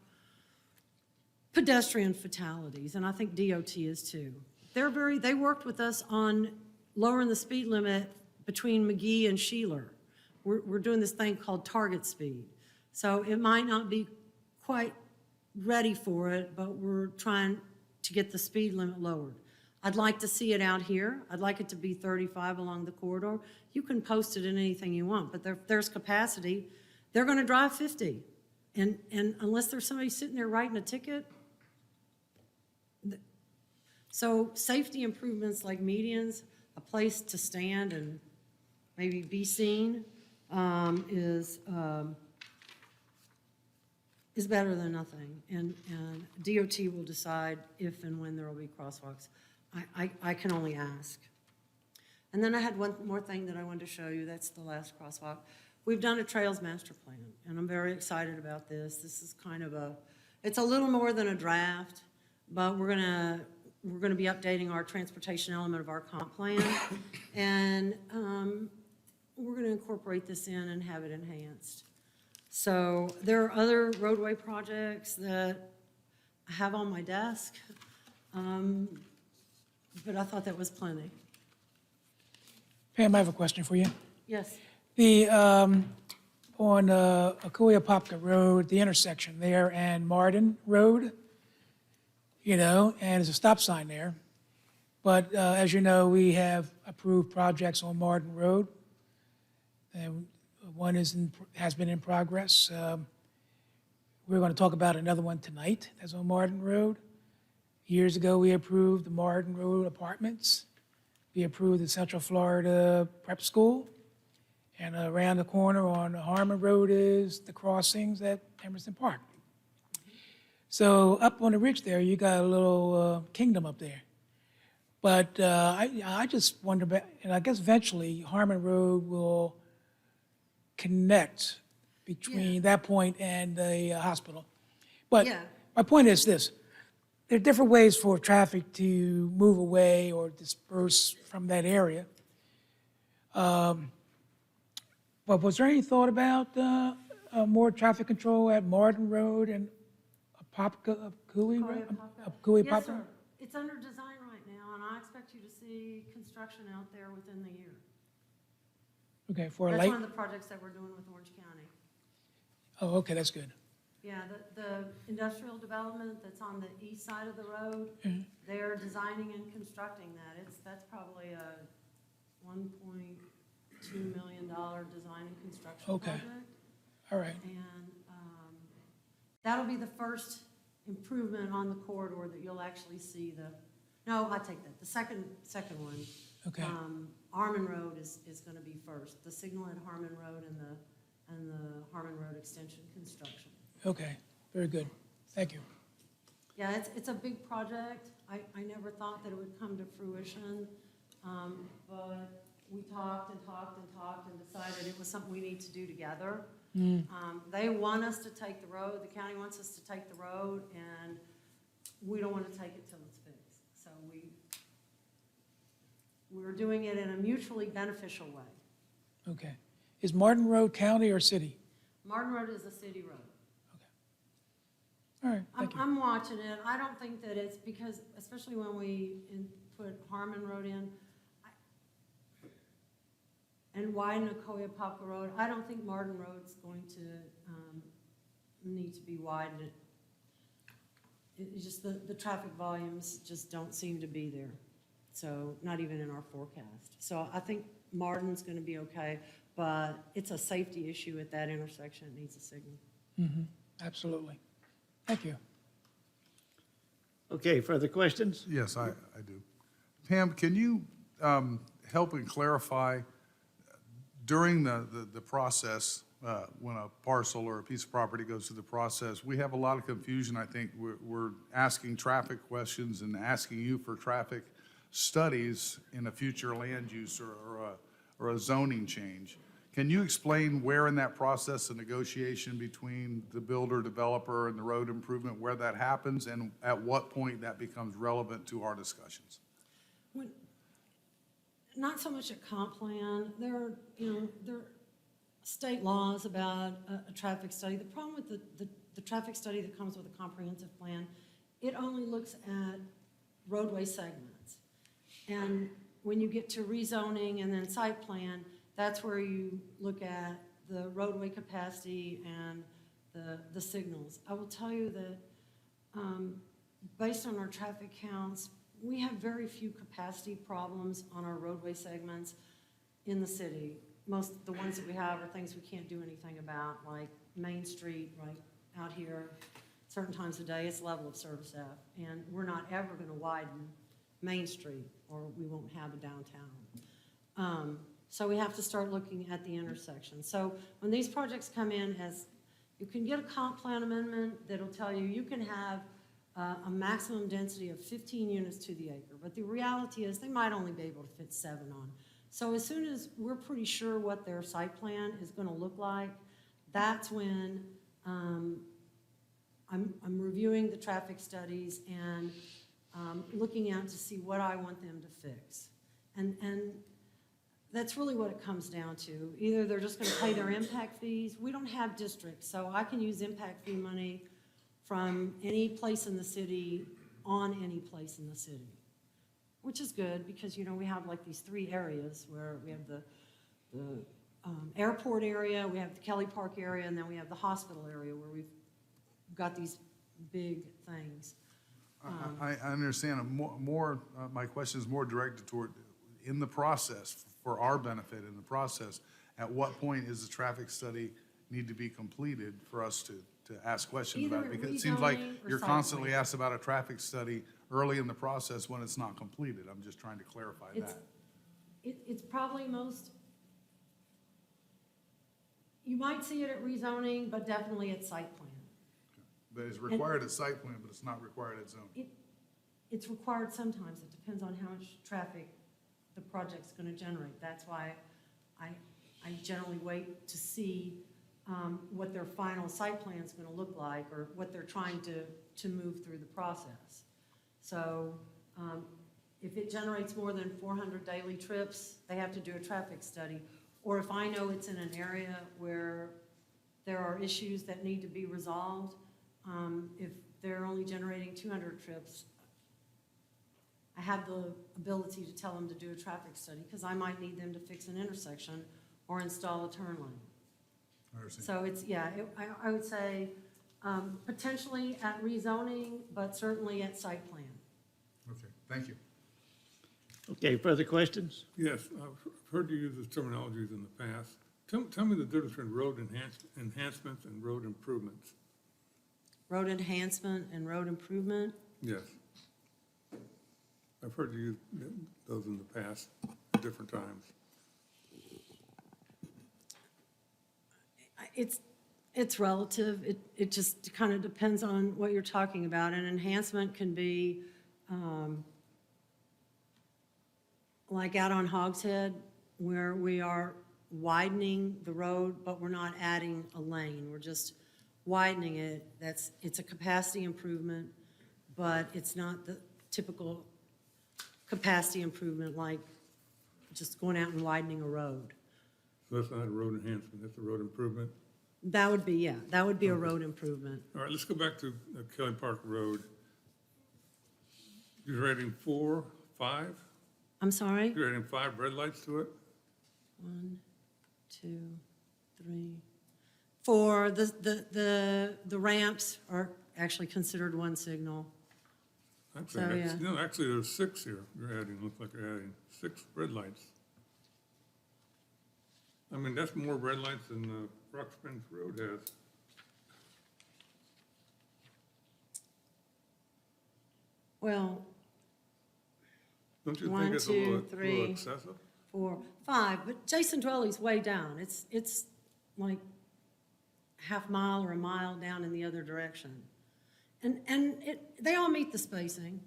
pedestrian fatalities, and I think DOT is too. They worked with us on lowering the speed limit between McGee and Sheeler. We're doing this thing called target speed. So it might not be quite ready for it, but we're trying to get the speed limit lowered. I'd like to see it out here. I'd like it to be 35 along the corridor. You can post it in anything you want, but there's capacity. They're going to drive 50. And unless there's somebody sitting there writing a ticket, So safety improvements like medians, a place to stand and maybe be seen, is better than nothing. And DOT will decide if and when there will be crosswalks. I can only ask. And then I had one more thing that I wanted to show you. That's the last crosswalk. We've done a Trails Master Plan, and I'm very excited about this. This is kind of it's a little more than a draft, but we're gonna be updating our transportation element of our comp plan. And we're gonna incorporate this in and have it enhanced. So there are other roadway projects that I have on my desk, but I thought that was plenty. Pam, I have a question for you. Yes. The, on Apopka Road, the intersection there and Martin Road, you know, and there's a stop sign there. But as you know, we have approved projects on Martin Road. And one has been in progress. We're going to talk about another one tonight that's on Martin Road. Years ago, we approved the Martin Road Apartments. We approved the Central Florida Prep School. And around the corner on Harmon Road is the crossings at Emerson Park. So up on the ridge there, you got a little kingdom up there. But I just wonder, about, and I guess eventually Harmon Road will connect between that point and the hospital. But Yeah. my point is this. There are different ways for traffic to move away or disperse from that area. But was there any thought about more traffic control at Martin Road and Apopka, Apopka? Yes, sir. It's under design right now, and I expect you to see construction out there within the year. Okay, for a That's light? one of the projects that we're doing with Orange County. Oh, okay, that's good. Yeah, the industrial development that's on the east side of the road, Mhm. they're designing and constructing that. That's probably a $1.2 million design and construction Okay. project. All right, And that'll be the first improvement on the corridor that you'll actually see no, I take that. The second one, okay, Harmon Road is gonna be first. The signal at Harmon Road and the Harmon Road extension construction. okay, very good. Thank you. Yeah, it's a big project. I never thought that it would come to fruition, but we talked and talked and talked and decided it was something we need to do together. They want us to take the road, the county wants us to take the road, and we don't want to take it till it's fixed. So we're doing it in a mutually beneficial way. Okay. Is Martin Road county or city? Martin Road is a city road. All right, thank you. I'm watching it. I don't think that it's because, especially when we put Harmon Road in, and widen Apopka Road, I don't think Martin Road's going to need to be widened. It's just the traffic volumes just don't seem to be there. So not even in our forecast. So I think Martin's gonna be okay, but it's a safety issue at that intersection. It needs a signal. Absolutely. Thank you. Okay, further questions? Yes, I do. Pam, can you help and clarify, during the process, when a parcel or a piece of property goes through the process, we have a lot of confusion, I think. We're asking traffic questions and asking you for traffic studies in a future land use or a zoning change. Can you explain where in that process of negotiation between the builder, developer, and the road improvement, where that happens, and at what point that becomes relevant to our discussions? Not so much a comp plan. There are state laws about a traffic study. The problem with the traffic study that comes with a comprehensive plan, it only looks at roadway segments. And when you get to rezoning and then site plan, that's where you look at the roadway capacity and the signals. I will tell you that based on our traffic counts, we have very few capacity problems on our roadway segments in the city. Most of the ones that we have are things we can't do anything about, like Main Street right out here. Certain times of day, it's level of service F, and we're not ever going to widen Main Street, or we won't have a downtown. So we have to start looking at the intersection. So when these projects come in, you can get a comp plan amendment that'll tell you you can have a maximum density of 15 units to the acre, but the reality is they might only be able to fit 7 on. So as soon as we're pretty sure what their site plan is gonna look like, that's when I'm reviewing the traffic studies and looking out to see what I want them to fix. And that's really what it comes down to. Either they're just gonna pay their impact fees. We don't have districts, so I can use impact fee money from any place in the city on any place in the city, which is good because, you know, we have like these 3 areas where we have the airport area, we have the Kelley Park area, and then we have the hospital area where we've got these big things. I understand. My question is more directed toward, in the process, for our benefit in the process, at what point is the traffic study need to be completed for us to ask questions about it? Either Because it seems like rezoning or you're site constantly plan. asked about a traffic study early in the process when it's not completed. I'm just trying to clarify It's, that. it's probably you might see it at rezoning, but definitely at site plan. But it's required at site plan, but it's not required at zone. It's required sometimes. It depends on how much traffic the project's gonna generate. That's why I generally wait to see what their final site plan's gonna look like, or what they're trying to move through the process. So, if it generates more than 400 daily trips, they have to do a traffic study. Or if I know it's in an area where there are issues that need to be resolved, if they're only generating 200 trips, I have the ability to tell them to do a traffic study, because I might need them to fix an intersection or install a turn lane. I understand. So it's, yeah, I would say potentially at rezoning, but certainly at site plan. Okay, thank you. Okay, further questions? Yes, I've heard you use this terminologies in the past. Tell me the difference between road enhancements and road improvements. Road enhancement and road improvement. Yes. I've heard you use those in the past at different times. It's relative. It just kind of depends on what you're talking about. An enhancement can be like out on Hogshead, where we are widening the road, but we're not adding a lane. We're just widening it. It's a capacity improvement, but it's not the typical capacity improvement like just going out and widening a road. So that's not a road enhancement, that's a road improvement. That would be, yeah, that would be a road improvement. All right, let's go back to Kelley Park Road. You're rating 4, 5? I'm sorry? You're adding 5 red lights to it? 1, 2, 3, 4. The ramps are actually considered one signal. Actually, So, yeah. no, actually, there's 6 here. You're adding, looks like you're adding 6 red lights. I mean, that's more red lights than Rock Springs Road has. Well, Don't you 1, think it's a 2, little 3. excessive? 4, 5, but Jason Dwelly's way down. It's like half mile or a mile down in the other direction. And they all meet the spacing.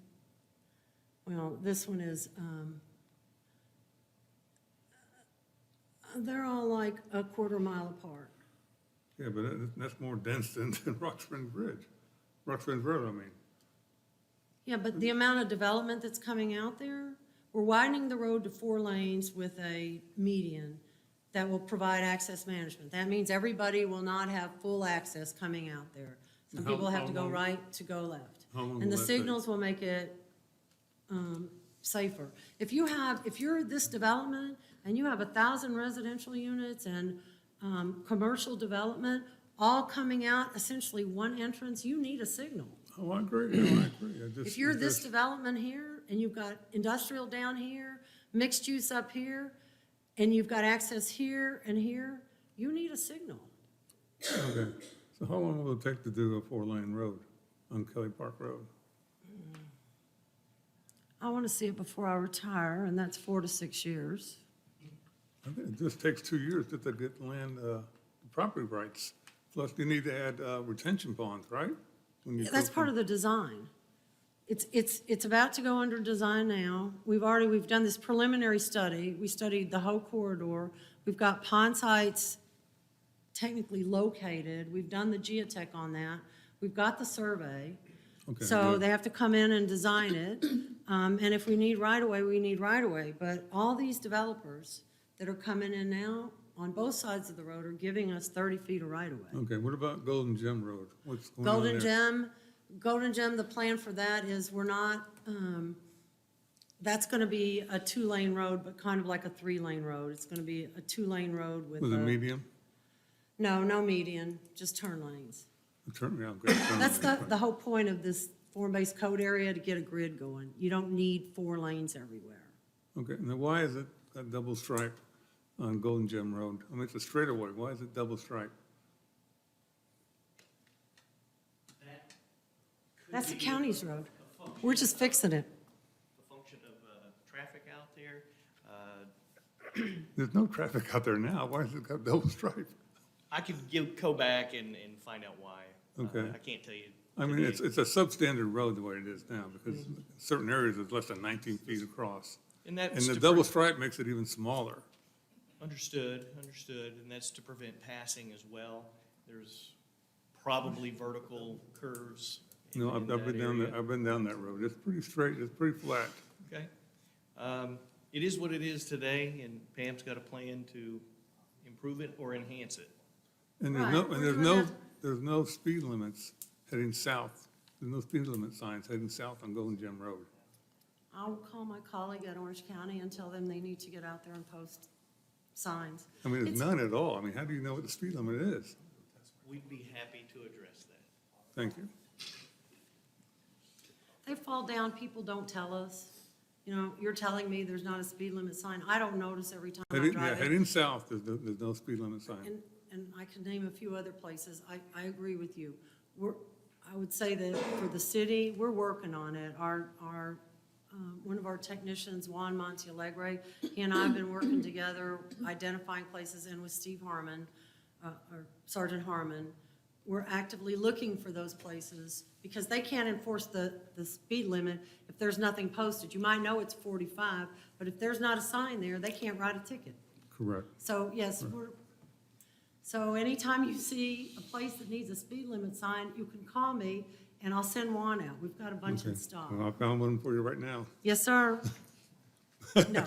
Well, this one is, they're all like a quarter mile apart. Yeah, but that's more dense than Rock Springs Bridge. Rock Springs Road, I mean. Yeah, but the amount of development that's coming out there, we're widening the road to 4 lanes with a median that will provide access management. That means everybody will not have full access coming out there. Some How- people have how to go long- right to go left. How long And will the that take? signals will make it safer. If you're this development and you have 1,000 residential units and commercial development all coming out, essentially one entrance, you need a signal. Oh, I agree, no, I agree. If you're this development here, and you've got industrial down here, mixed use up here, and you've got access here and here, you need a signal. Okay, so how long will it take to do a 4-lane road on Kelley Park Road? I want to see it before I retire, and that's 4 to 6 years. I think it just takes 2 years just to get land, property rights. Plus, you need to add retention ponds, right? When you That's go part from- of the design. It's about to go under design now. We've done this preliminary study. We studied the whole corridor. We've got pond sites technically located. We've done the geotech on that. We've got the survey. Okay, So good. they have to come in and design it. And if we need right-of-way, we need right-of-way. But all these developers that are coming in now on both sides of the road are giving us 30 feet of right-of-way. Okay, what about Golden Gem Road? What's going on there? Golden Gem, the plan for that is we're not, that's gonna be a 2-lane road, but kind of like a 3-lane road. It's gonna be a 2-lane road with With a a, medium? no median, just turn lanes. Turn around, great. That's the whole point of this form-based code area, to get a grid going. You don't need 4 lanes everywhere. Okay, now why is it a double stripe on Golden Gem Road? I mean, it's a straightaway. Why is it double stripe? That's the county's road. We're just fixing it. The function of traffic out there. There's no traffic out there now. Why has it got double stripe? I could go back and find out why. Okay. I can't tell you. I mean, it's a substandard road the way it is now, because certain areas it's less than 19 feet across. And that's And the to double stripe makes it even smaller. Understood, and that's to prevent passing as well. There's probably vertical curves in No, I've that been down area. that, I've been down that road. It's pretty straight, it's pretty flat. Okay. It is what it is today, and Pam's got a plan to improve it or enhance it. And Right, there's we're doing that. there's no speed limits heading south. There's no speed limit signs heading south on Golden Gem Road. I'll call my colleague at Orange County and tell them they need to get out there and post signs. I mean, there's It's- none at all. I mean, how do you know what the speed limit is? We'd be happy to address that. Thank you. They fall down, people don't tell us. You know, you're telling me there's not a speed limit sign. I don't notice every time I Yeah, drive it. heading south, there's no speed limit sign. And I can name a few other places. I agree with you. I would say that for the city, we're working on it. One of our technicians, Juan Montealegre, he and I have been working together, identifying places, and with Steve Harmon, or Sergeant Harmon, we're actively looking for those places, because they can't enforce the speed limit if there's nothing posted. You might know it's 45, but if there's not a sign there, they can't write a ticket. Correct. So, yes, so anytime you see a place that needs a speed limit sign, you can call me, and I'll send Juan out. We've got a bunch in Okay. stock. Well, I found one for you right now. Yes, sir. No,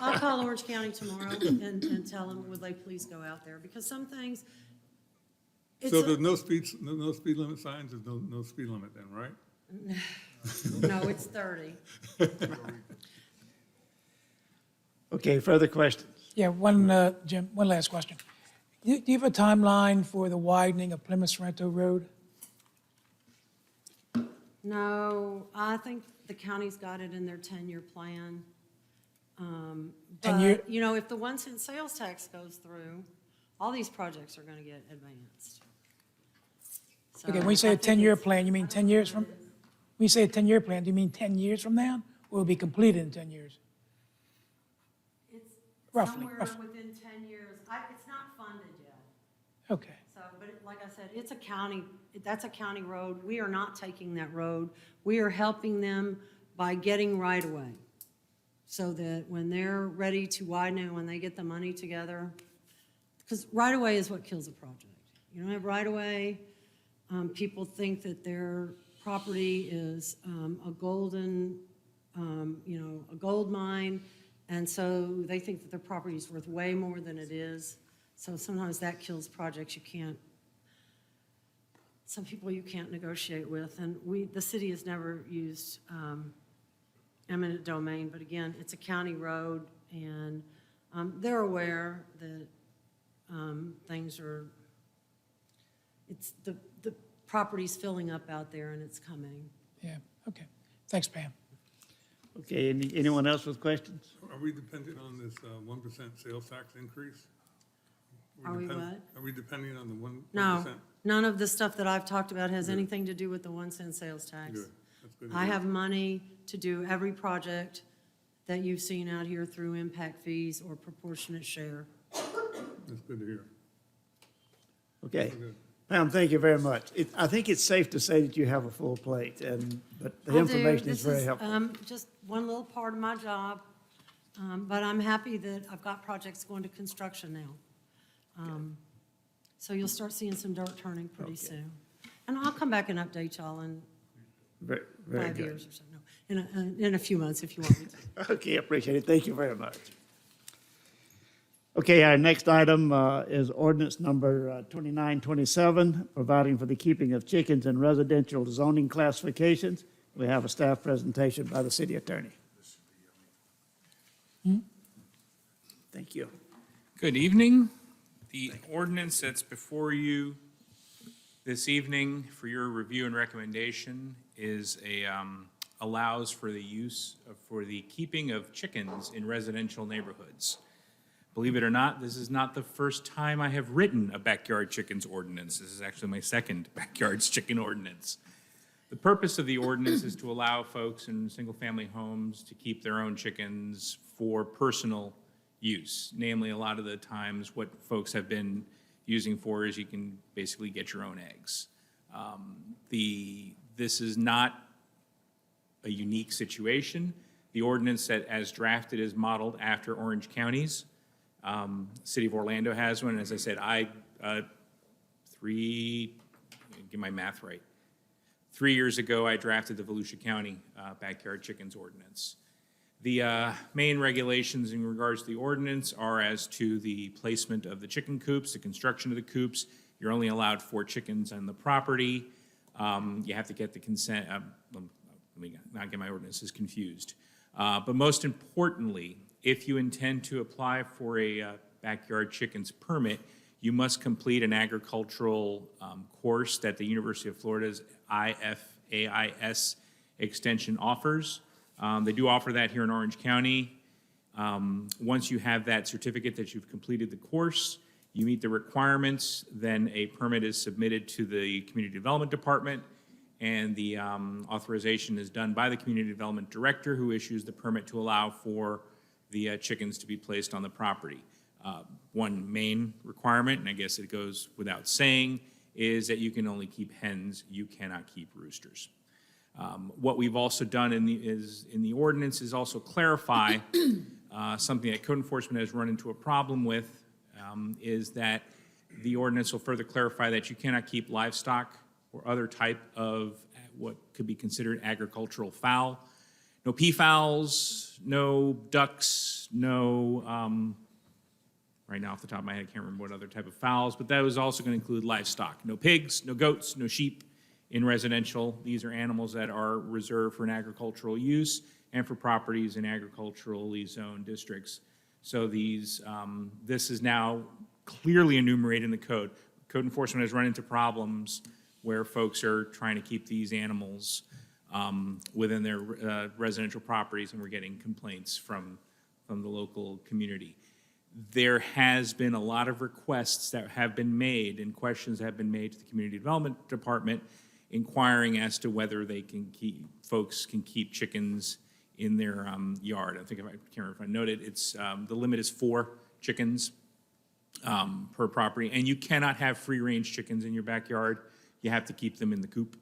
I'll call Orange County tomorrow and tell them, would they please go out there? Because some things, it's, So there's no speed limit signs, there's no speed limit then, right? no, it's 30. Okay, further questions? Yeah, Jim, one last question. Do you have a timeline for the widening of Plymouth Sorrento Road? No, I think the county's got it in their 10-year plan. 10-year? But, you know, if the 1 cent sales tax goes through, all these projects are gonna get advanced. So Okay, when you say I a think 10-year it's- plan, you mean 10 years from, when you say a 10-year plan, do you mean 10 years from now? Or will it be completed in 10 years? It's Roughly, somewhere roughly. within 10 years. It's not funded yet. Okay, So, but like I said, it's a county, that's a county road. We are not taking that road. We are helping them by getting right-of-way. So that when they're ready to widen it, when they get the money together, because right-of-way is what kills a project. You don't have right-of-way, people think that their property is a golden, a gold mine, and so they think that their property is worth way more than it is. So sometimes that kills projects some people you can't negotiate with. And the city has never used eminent domain, but again, it's a county road, and they're aware that things are, it's, the property's filling up out there and it's coming. yeah, okay. Thanks, Pam. Okay, anyone else with questions? Are we dependent on this 1% sales tax increase? Are we depend- what? Are we depending on the 1%? No, none of the stuff that I've talked about has anything to do with the 1 cent sales tax. Good, good to I hear. have money to do every project that you've seen out here through impact fees or proportionate share. That's good to hear. Okay. Very good. Pam, thank you very much. I think it's safe to say that you have a full plate, but the I do. information This is very helpful. Just one little part of my job, but I'm happy that I've got projects going to construction now. So you'll start seeing some dirt turning pretty soon. And I'll come back and update y'all in Very, very 5 good. years or so. No, in a few months if you want me to. Okay, appreciate it. Thank you very much. Okay, our next item is ordinance number 2927, providing for the keeping of chickens in residential zoning classifications. We have a staff presentation by the city attorney. Thank you. Good evening. The ordinance that's before you this evening for your review and recommendation is allows for the use for the keeping of chickens in residential neighborhoods. Believe it or not, this is not the first time I have written a backyard chickens ordinance. This is actually my second backyard chicken ordinance. The purpose of the ordinance is to allow folks in single-family homes to keep their own chickens for personal use. Namely, a lot of the times what folks have been using for is you can basically get your own eggs. This is not a unique situation. The ordinance that as drafted is modeled after Orange County's. City of Orlando has one. As I said, get my math right. 3 years ago, I drafted the Volusia County backyard chickens ordinance. The main regulations in regards to the ordinance are as to the placement of the chicken coops, the construction of the coops. You're only allowed 4 chickens on the property. You have to get the consent. Let me not get my ordinances confused. But most importantly, if you intend to apply for a backyard chickens permit, you must complete an agricultural course that the University of Florida's IFAIS extension offers. They do offer that here in Orange County. Once you have that certificate that you've completed the course, you meet the requirements, then a permit is submitted to the Community Development Department, and the authorization is done by the Community Development Director, who issues the permit to allow for the chickens to be placed on the property. One main requirement, and I guess it goes without saying, is that you can only keep hens, you cannot keep roosters. What we've also done in the ordinance is also clarify something that code enforcement has run into a problem with, is that the ordinance will further clarify that you cannot keep livestock or other type of what could be considered agricultural fowl. No peafowls, no ducks, no, right now off the top of my head, I can't remember what other type of fowls, but that was also going to include livestock. No pigs, no goats, no sheep in residential. These are animals that are reserved for an agricultural use and for properties in agriculturally zoned districts. So this is now clearly enumerated in the code. Code enforcement has run into problems where folks are trying to keep these animals within their residential properties, and we're getting complaints from the local community. There has been a lot of requests that have been made and questions that have been made to the Community Development Department inquiring as to whether folks can keep chickens in their yard. I can't remember if I noted, it's, the limit is 4 chickens per property, and you cannot have free-range chickens in your backyard. You have to keep them in the coop.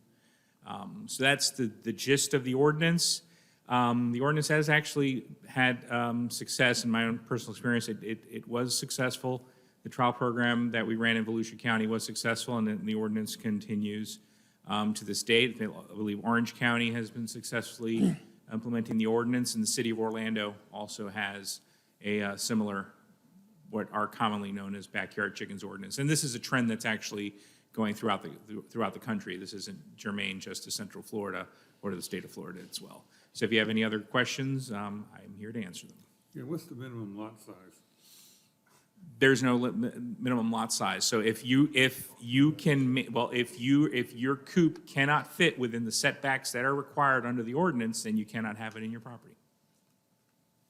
So that's the gist of the ordinance. The ordinance has actually had success in my own personal experience. It was successful. The trial program that we ran in Volusia County was successful, and the ordinance continues to this date. I believe Orange County has been successfully implementing the ordinance, and the city of Orlando also has a similar, what are commonly known as backyard chickens ordinance. And this is a trend that's actually going throughout the country. This isn't germane just to Central Florida or to the state of Florida as well. So if you have any other questions, I'm here to answer them. Yeah, what's the minimum lot size? There's no minimum lot size. So if your coop cannot fit within the setbacks that are required under the ordinance, then you cannot have it in your property.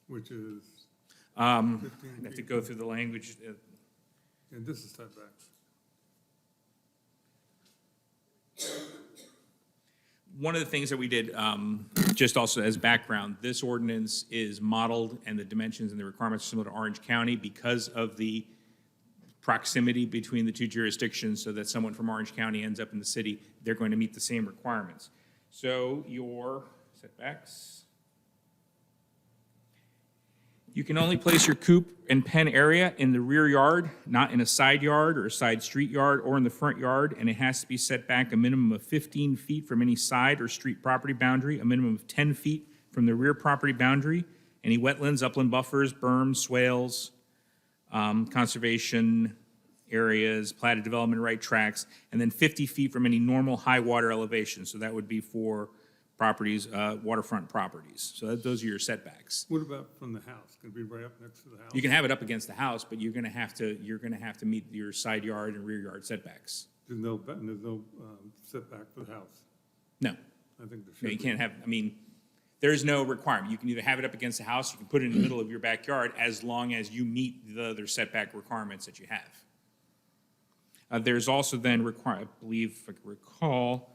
Which is I 15 have to feet. go through the language. And this is setbacks. One of the things that we did, just also as background, this ordinance is modeled and the dimensions and the requirements are similar to Orange County because of the proximity between the two jurisdictions, so that someone from Orange County ends up in the city, they're going to meet the same requirements. So your setbacks. You can only place your coop and pen area in the rear yard, not in a side yard or a side street yard or in the front yard, and it has to be set back a minimum of 15 feet from any side or street property boundary, a minimum of 10 feet from the rear property boundary, any wetlands, upland buffers, berms, swales, conservation areas, platted development right tracts, and then 50 feet from any normal high water elevation. So that would be for properties, waterfront properties. So those are your setbacks. What about from the house? Can it be right up next to the house? You can have it up against the house, but you're gonna have to meet your side yard and rear yard setbacks. There's no setback for the house. No, I think there no, should you be. can't have, I mean, there's no requirement. You can either have it up against the house, you can put it in the middle of your backyard, as long as you meet the other setback requirements that you have. There's also then I believe, if I can recall,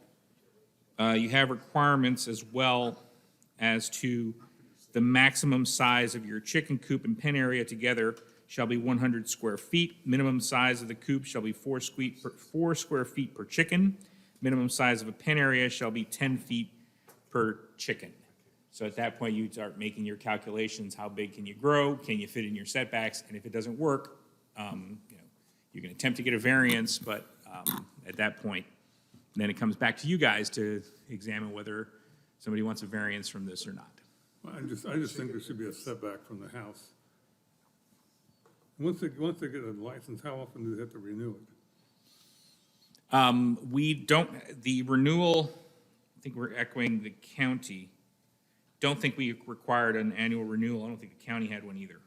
you have requirements as well as to the maximum size of your chicken coop and pen area together shall be 100 square feet. Minimum size of the coop shall be 4 square feet per chicken. Minimum size of a pen area shall be 10 feet per chicken. So at that point, you start making your calculations. How big can you grow? Can you fit in your setbacks? And if it doesn't work, you can attempt to get a variance, but at that point, then it comes back to you guys to examine whether somebody wants a variance from this or not. I just think there should be a setback from the house. Once they get a license, how often do they have to renew it? We don't, the renewal, I think we're echoing the county. Don't think we required an annual renewal. I don't think the county had one either.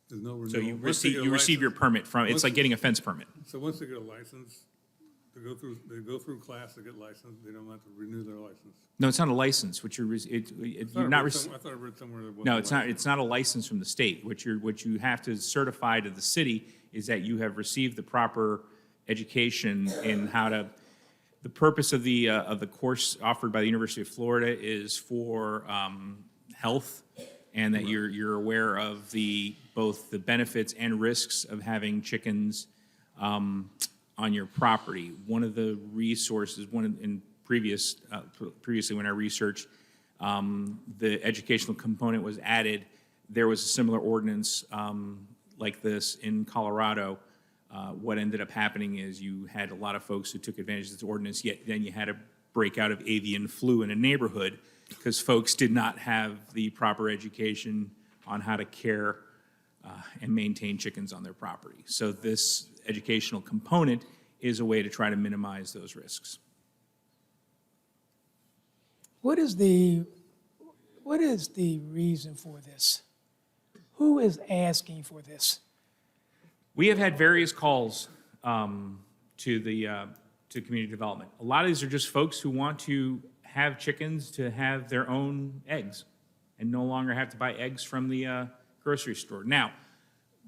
There's no renewal. So you Once they get a receive your license- permit from, it's once- like getting a fence permit. So once they get a license, they go through class, they get licensed, they don't have to renew their license. No, it's not a license, which you're, I thought you're I not, read I thought I read somewhere that wasn't. no, a it's not, license. it's not a license from the state. What you have to certify to the city is that you have received the proper education in how to, the purpose of the course offered by the University of Florida is for health, and that you're aware of both the benefits and risks of having chickens on your property. One of the resources, previously when I researched, the educational component was added. There was a similar ordinance like this in Colorado. What ended up happening is you had a lot of folks who took advantage of this ordinance, yet then you had a breakout of avian flu in a neighborhood because folks did not have the proper education on how to care and maintain chickens on their property. So this educational component is a way to try to minimize those risks. What is the reason for this? Who is asking for this? We have had various calls to community development. A lot of these are just folks who want to have chickens to have their own eggs and no longer have to buy eggs from the grocery store. Now,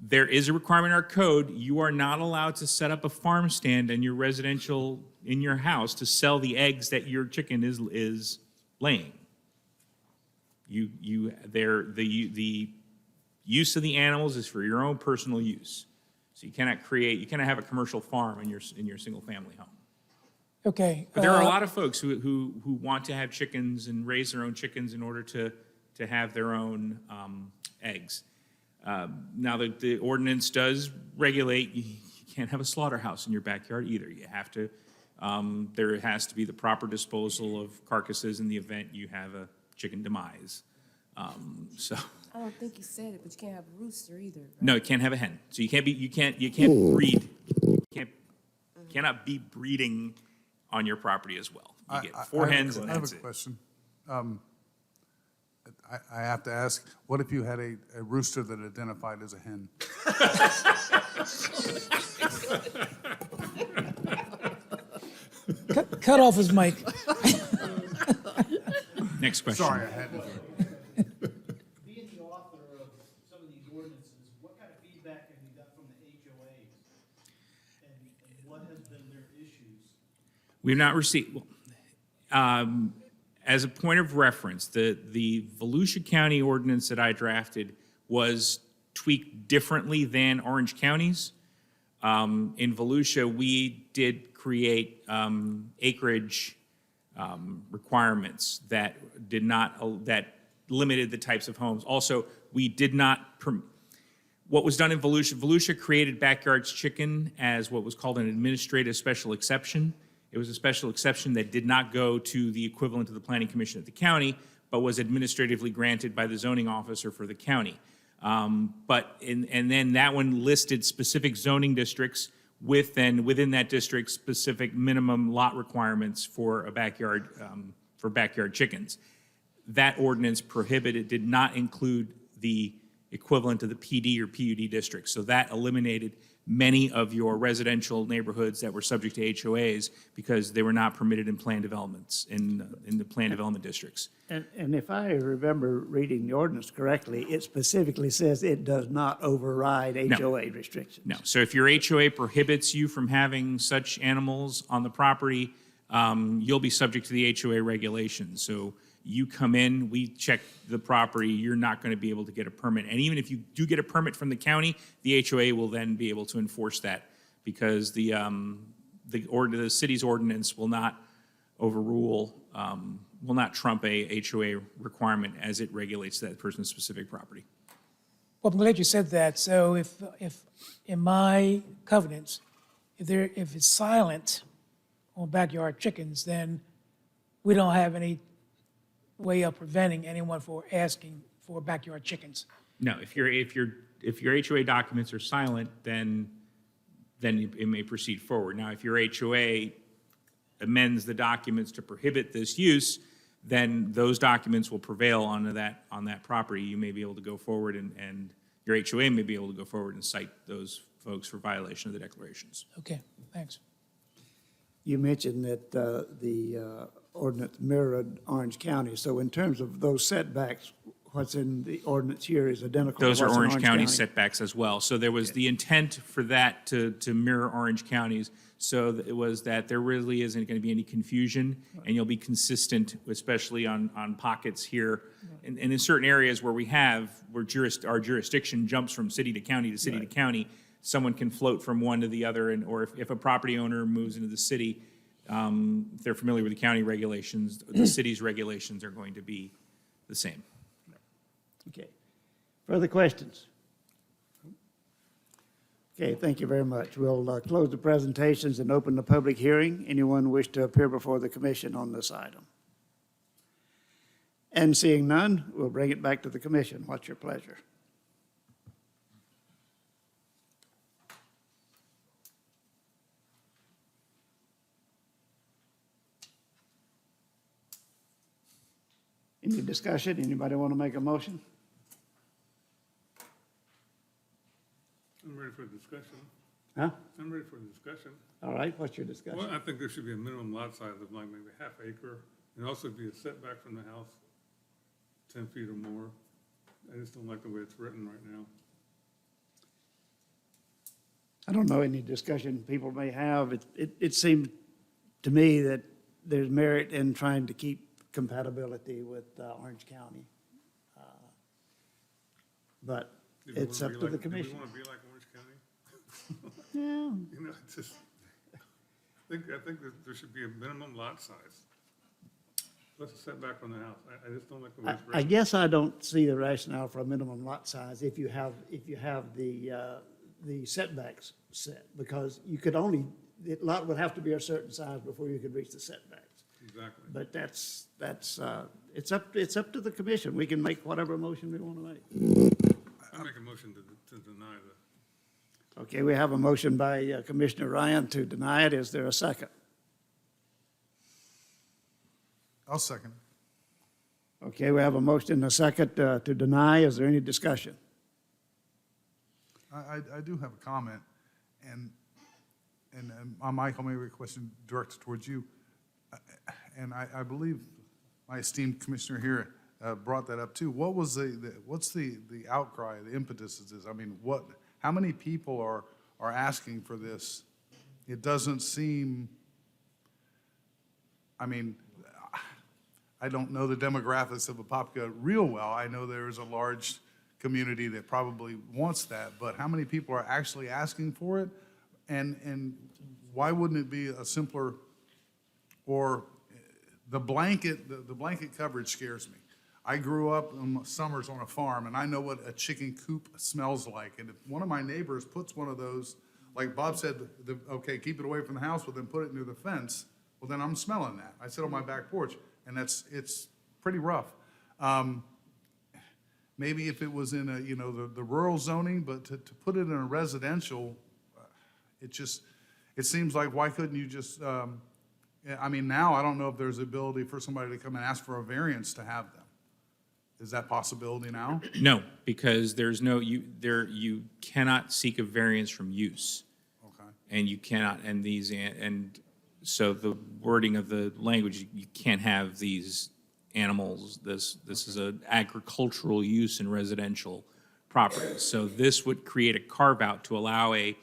there is a requirement in our code. You are not allowed to set up a farm stand in your house to sell the eggs that your chicken is laying. The use of the animals is for your own personal use. So you cannot have a commercial farm in your single family home. Okay. But there are a lot of folks who want to have chickens and raise their own chickens in order to have their own eggs. Now, the ordinance does regulate, you can't have a slaughterhouse in your backyard either. You have to, there has to be the proper disposal of carcasses in the event you have a chicken demise. So, I don't think you said it, but you can't have a rooster either. Right? no, you can't have a hen. So you can't breed. Cannot be breeding on your property as well. You get 4 hens and that's I it. have a question. I have to ask, what if you had a rooster that identified as a hen? Cut off his mic. Next question. Sorry, I had to. Being the author of some of these ordinances, what kind of feedback have you got from the HOAs? And what has been their issues? We've not received, as a point of reference, the Volusia County ordinance that I drafted was tweaked differently than Orange County's. In Volusia, we did create acreage requirements that did not, that limited the types of homes. Also, we did not, what was done in Volusia created backyard chicken as what was called an administrative special exception. It was a special exception that did not go to the equivalent of the planning commission at the county, but was administratively granted by the zoning officer for the county. And then that one listed specific zoning districts within that district specific minimum lot requirements for a backyard, for backyard chickens. That ordinance did not include the equivalent of the PD or PUD district. So that eliminated many of your residential neighborhoods that were subject to HOAs because they were not permitted in planned developments, in the planned development districts. And if I remember reading the ordinance correctly, it specifically says it does not override HOA restrictions. No, so if your HOA prohibits you from having such animals on the property, you'll be subject to the HOA regulations. So you come in, we check the property, you're not going to be able to get a permit. And even if you do get a permit from the county, the HOA will then be able to enforce that because the city's ordinance will not overrule, will not trump a HOA requirement as it regulates that person's specific property. Well, I'm glad you said that. So if in my covenants, if it's silent on backyard chickens, then we don't have any way of preventing anyone from asking for backyard chickens. No, if your HOA documents are silent, then it may proceed forward. Now, if your HOA amends the documents to prohibit this use, then those documents will prevail on that property. You may be able to go forward and your HOA may be able to go forward and cite those folks for violation of the declarations. Okay, thanks. You mentioned that the ordinance mirrored Orange County. So in terms of those setbacks, what's in the ordinance here is identical to what's Those in are Orange Orange County setbacks as well. So there was the intent for that to mirror Orange County's. So it was that there really isn't going to be any confusion and you'll be consistent, especially on pockets here. And in certain areas where our jurisdiction jumps from city to county to city to county, someone can float from one to the other. Or if a property owner moves into the city, if they're familiar with the county regulations, the city's regulations are going to be the same. Okay. Further questions? Okay, thank you very much. We'll close the presentations and open the public hearing. Anyone wish to appear before the commission on this item? And seeing none, we'll bring it back to the commission. What's your pleasure? Any discussion? Anybody want to make a motion? I'm ready for discussion. Huh? I'm ready for discussion. All right, what's your discussion? Well, I think there should be a minimum lot size of like maybe half acre, and also be a setback from the house, 10 feet or more. I just don't like the way it's written right now. I don't know any discussion people may have. It seemed to me that there's merit in trying to keep compatibility with Orange County. But Do we it's wanna up be to the like- commission. Do we want to be like Orange County? Yeah. You know, it's just, I think that there should be a minimum lot size. Plus a setback from the house. I just don't like the way it's I written. guess I don't see the rationale for a minimum lot size if you have the setbacks set, because you could only, the lot would have to be a certain size before you could reach the setbacks. Exactly. But it's up to the commission. We can make whatever motion we want to make. I make a motion to deny that. Okay, we have a motion by Commissioner Ryan to deny it. Is there a second? I'll second. Okay, we have a motion and a second to deny. Is there any discussion? I do have a comment, and Michael, maybe a question directed towards you. And I believe my esteemed commissioner here brought that up too. What was what's the outcry, the impetus of this? I mean, how many people are asking for this? It doesn't seem, I mean, I don't know the demographics of Apopka real well. I know there is a large community that probably wants that, but how many people are actually asking for it? And why wouldn't it be a simpler, or the blanket coverage scares me. I grew up in summers on a farm, and I know what a chicken coop smells like. And if one of my neighbors puts one of those, like Bob said, okay, keep it away from the house, but then put it near the fence, well, then I'm smelling that. I sit on my back porch, and it's pretty rough. Maybe if it was in a, the rural zoning, but to put it in a residential, it seems like, why couldn't you just, I mean, now I don't know if there's the ability for somebody to come and ask for a variance to have them. Is that possibility now? No, because there's no, you cannot seek a variance from use. Okay. And you cannot, and so the wording of the language, you can't have these animals, this is an agricultural use in residential properties. So this would create a carve-out to allow a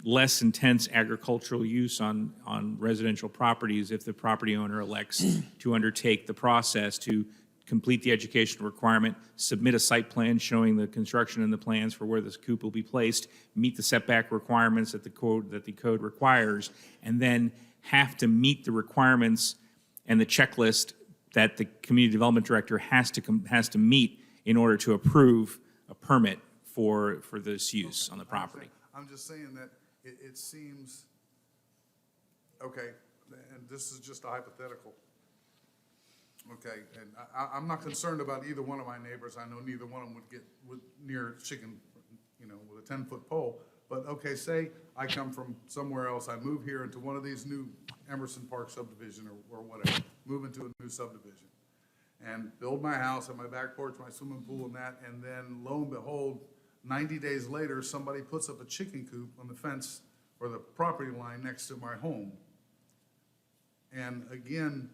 less intense agricultural use on residential properties if the property owner elects to undertake the process to complete the educational requirement, submit a site plan showing the construction and the plans for where this coop will be placed, meet the setback requirements that the code requires, and then have to meet the requirements and the checklist that the community development director has to meet in order to approve a permit for this use on the property. I'm just saying that it seems, okay, and this is just a hypothetical. Okay, and I'm not concerned about either one of my neighbors. I know neither one of them would near chicken, with a 10-foot pole. But okay, say I come from somewhere else. I move here into one of these new Emerson Park subdivision or whatever, move into a new subdivision and build my house, have my back porch, my swimming pool and that, and then lo and behold, 90 days later, somebody puts up a chicken coop on the fence or the property line next to my home. And again,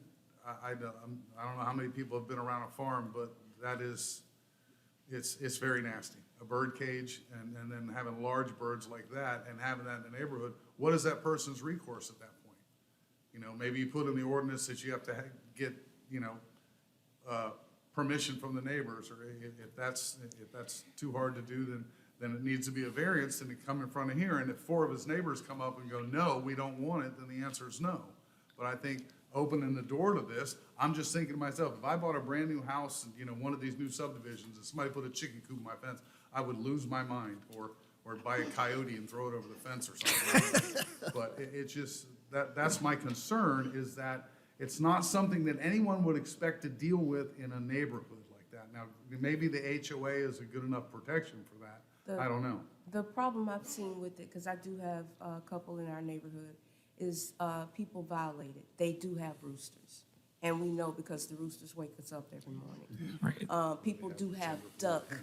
I don't know how many people have been around a farm, but it's very nasty. A bird cage and then having large birds like that and having that in the neighborhood, what is that person's recourse at that point? Maybe you put in the ordinance that you have to get, permission from the neighbors, or if that's too hard to do, then it needs to be a variance and it come in front of here. And if 4 of his neighbors come up and go, no, we don't want it, then the answer is no. But I think opening the door to this, I'm just thinking to myself, if I bought a brand new house and, one of these new subdivisions and somebody put a chicken coop in my fence, I would lose my mind, or buy a coyote and throw it over the fence or something. But it's just, that's my concern, is that it's not something that anyone would expect to deal with in a neighborhood like that. Now, maybe the HOA is a good enough protection for that. I don't know. The problem I've seen with it, because I do have a couple in our neighborhood, is people violate it. They do have roosters. And we know because the roosters wake us up every morning. Right. People do have duck,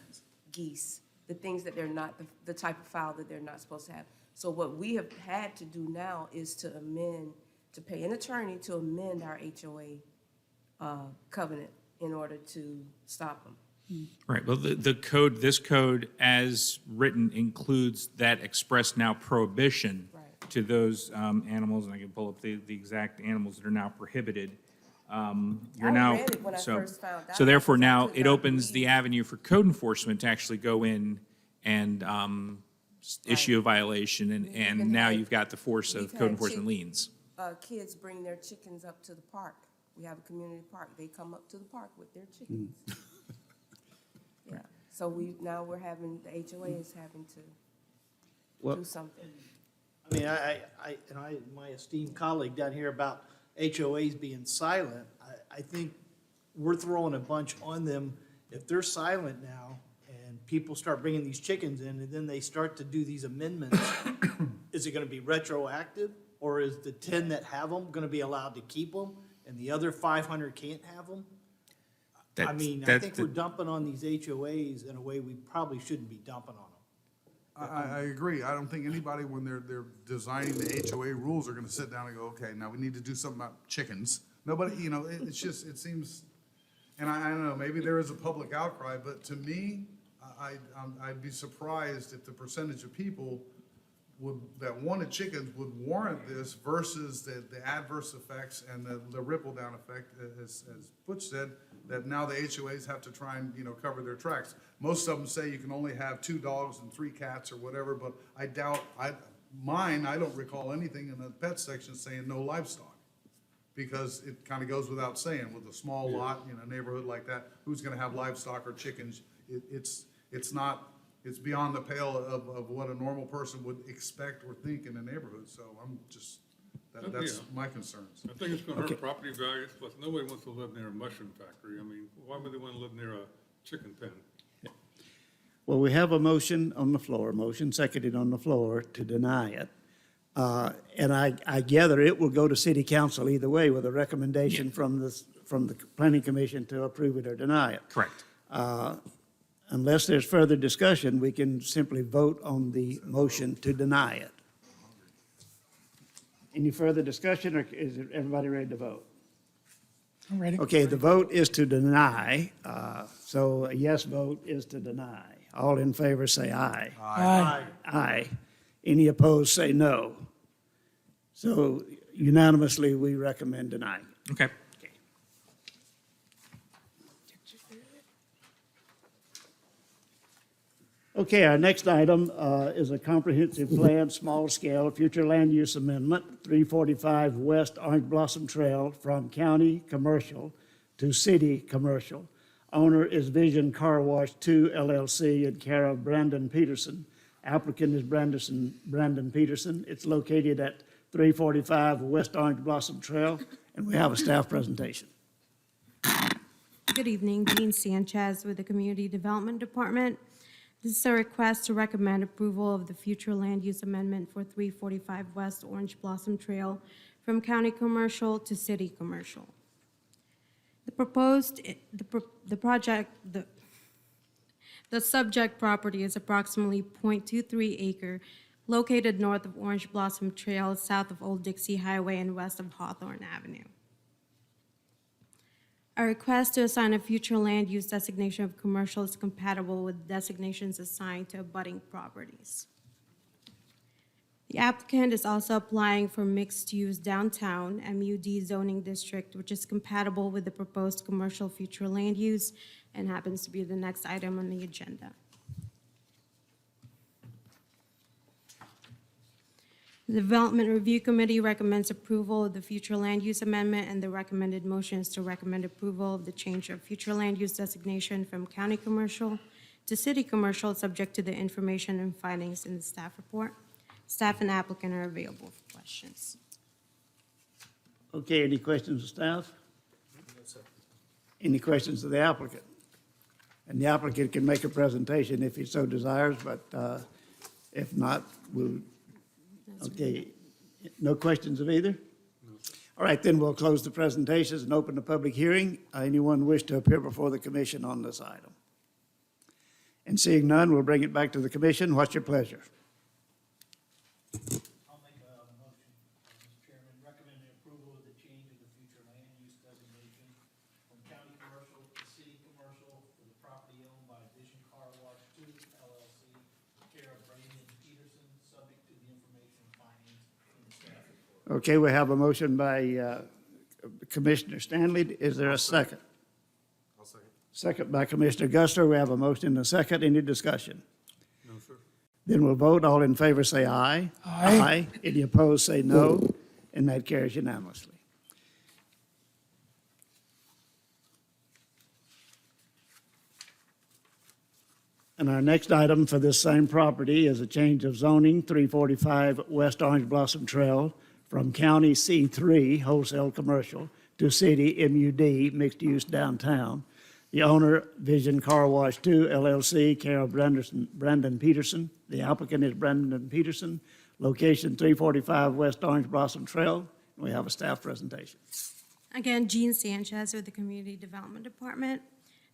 geese, the things that they're not, the type of fowl that they're not supposed to have. So what we have had to do now is to pay an attorney to amend our HOA covenant in order to stop them. Right, well, this code as written includes that express now prohibition to those animals, and I can pull up the exact animals that are now prohibited. You're now, read it when I first found out, so therefore because I now could it not opens read. the avenue for code enforcement to actually go in and issue a violation, and even now had- you've got the force of we've code had enforcement liens. Kids bring their chickens up to the park. We have a community park. They come up to the park with their chickens. Yeah, so we're having, the HOA is having to do something. I mean, my esteemed colleague down here about HOAs being silent, I think we're throwing a bunch on them. If they're silent now and people start bringing these chickens in and then they start to do these amendments, is it gonna be retroactive? Or is the 10 that have them gonna be allowed to keep them and the other 500 can't have them? I mean, I think we're dumping on these HOAs in a way we probably shouldn't be dumping on them. I agree. I don't think anybody, when they're designing the HOA rules, are gonna sit down and go, okay, now we need to do something about chickens. Nobody, it's just, it seems, and I don't know, maybe there is a public outcry, but to me, I'd be surprised if the percentage of people that wanted chickens would warrant this versus the adverse effects and the ripple down effect, as Butch said, that now the HOAs have to try and, cover their tracks. Most of them say you can only have 2 dogs and 3 cats or whatever, but I doubt, I don't recall anything in the pet section saying no livestock. Because it kind of goes without saying, with a small lot in a neighborhood like that, who's gonna have livestock or chickens? It's beyond the pale of what a normal person would expect or think in a neighborhood, so I'm just, that's my concerns. I think it's gonna Okay. hurt property values, plus nobody wants to live near a mushroom factory. I mean, why would they wanna live near a chicken pen? Well, we have a motion on the floor, motion seconded on the floor to deny it. And I gather it will go to city council either way with a recommendation from the planning commission to approve it or deny it. Correct. Unless there's further discussion, we can simply vote on the motion to deny it. Any further discussion, or is everybody ready to vote? I'm ready. Okay, the vote is to deny, so a yes vote is to deny. All in favor, say aye. Aye. Aye. Any opposed, say no. So unanimously, we recommend denying. Okay. Okay, our next item is a comprehensive plan, small-scale, future land use amendment, 345 West Orange Blossom Trail from county commercial to city commercial. Owner is Vision Car Wash 2 LLC in care of Brandon Peterson. Applicant is Brandon Peterson. It's located at 345 West Orange Blossom Trail, and we have a staff presentation. Good evening, Dean Sanchez with the Community Development Department. This is a request to recommend approval of the future land use amendment for 345 West Orange Blossom Trail from county commercial to city commercial. The subject property is approximately 0.23 acre, located north of Orange Blossom Trail, south of Old Dixie Highway, and west of Hawthorne Avenue. A request to assign a future land use designation of commercial is compatible with designations assigned to abutting properties. The applicant is also applying for mixed-use downtown MUD zoning district, which is compatible with the proposed commercial future land use and happens to be the next item on the agenda. The Development Review Committee recommends approval of the future land use amendment, and the recommended motion is to recommend approval of the change of future land use designation from county commercial to city commercial, subject to the information and findings in the staff report. Staff and applicant are available for questions. Okay, any questions of staff? Any questions of the applicant? And the applicant can make a presentation if he so desires, but if not, we'll, okay. No questions of either? All right, then we'll close the presentations and open the public hearing. Anyone wish to appear before the commission on this item? And seeing none, we'll bring it back to the commission. What's your pleasure? I'll make a motion, Mr. Chairman, recommending approval of the change of the future land use designation from county commercial to city commercial for the property owned by Vision Car Wash 2 LLC, care of Brandon Peterson, subject to the information findings in the staff report. Okay, we have a motion by Commissioner Stanley. Is there a second? I'll second. Second by Commissioner Guster. We have a motion and a second. Any discussion? No, sir. Then we'll vote. All in favor, say aye. Aye. Any opposed, say no, and that carries unanimously. And our next item for this same property is a change of zoning, 345 West Orange Blossom Trail, from County C3 Wholesale Commercial to City MUD Mixed Use Downtown. The owner, Vision Car Wash 2 LLC, care of Brandon Peterson. The applicant is Brandon Peterson. Location 345 West Orange Blossom Trail. We have a staff presentation. Again, Jean Sanchez with the Community Development Department.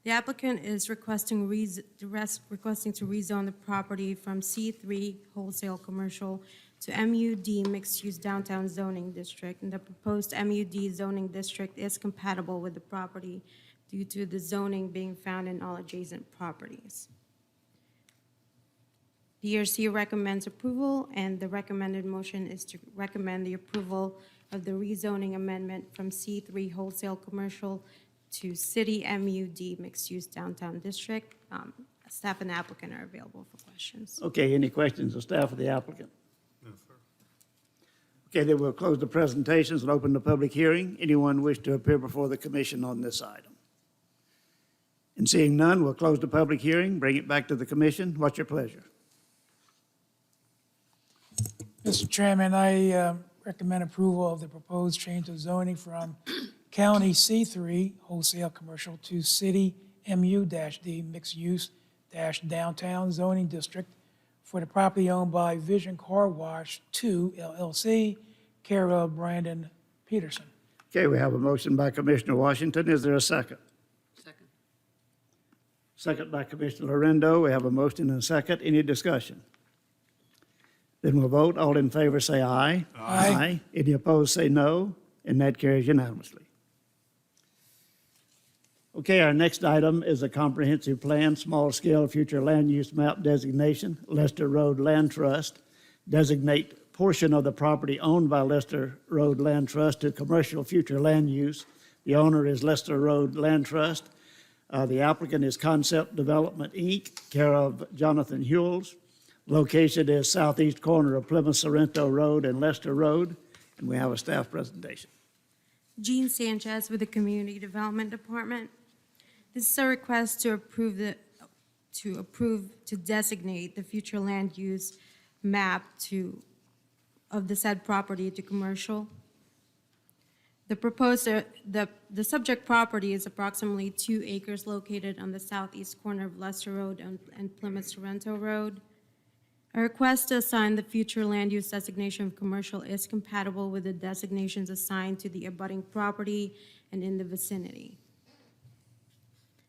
The applicant is requesting to rezone the property from C3 Wholesale Commercial to MUD Mixed Use Downtown Zoning District. And the proposed MUD zoning district is compatible with the property due to the zoning being found in all adjacent properties. DRC recommends approval, and the recommended motion is to recommend the approval of the rezoning amendment from C3 Wholesale Commercial to City MUD Mixed Use Downtown District. Staff and applicant are available for questions. Okay, any questions of staff or the applicant? No, sir. Okay, then we'll close the presentations and open the public hearing. Anyone wish to appear before the commission on this item? And seeing none, we'll close the public hearing, bring it back to the commission. What's your pleasure? Mr. Chairman, I recommend approval of the proposed change of zoning from County C3 Wholesale Commercial to City MU-D Mixed Use Downtown Zoning District for the property owned by Vision Car Wash 2 LLC, care of Brandon Peterson. Okay, we have a motion by Commissioner Washington. Is there a second? Second. Second by Commissioner Lorendo. We have a motion and a second. Any discussion? Then we'll vote. All in favor say aye. Aye. Any opposed say no, and that carries unanimously. Okay, our next item is a comprehensive plan, small-scale future land use map designation, Lester Road Land Trust. Designate portion of the property owned by Lester Road Land Trust to commercial future land use. The owner is Lester Road Land Trust. The applicant is Concept Development, Inc., care of Jonathan Hewells. Location is southeast corner of Plymouth Sorrento Road and Lester Road, and we have a staff presentation. Jean Sanchez with the Community Development Department. This is a request to designate the future land use map of the said property to commercial. The subject property is approximately 2 acres located on the southeast corner of Lester Road and Plymouth Sorrento Road. A request to assign the future land use designation of commercial is compatible with the designations assigned to the abutting property and in the vicinity.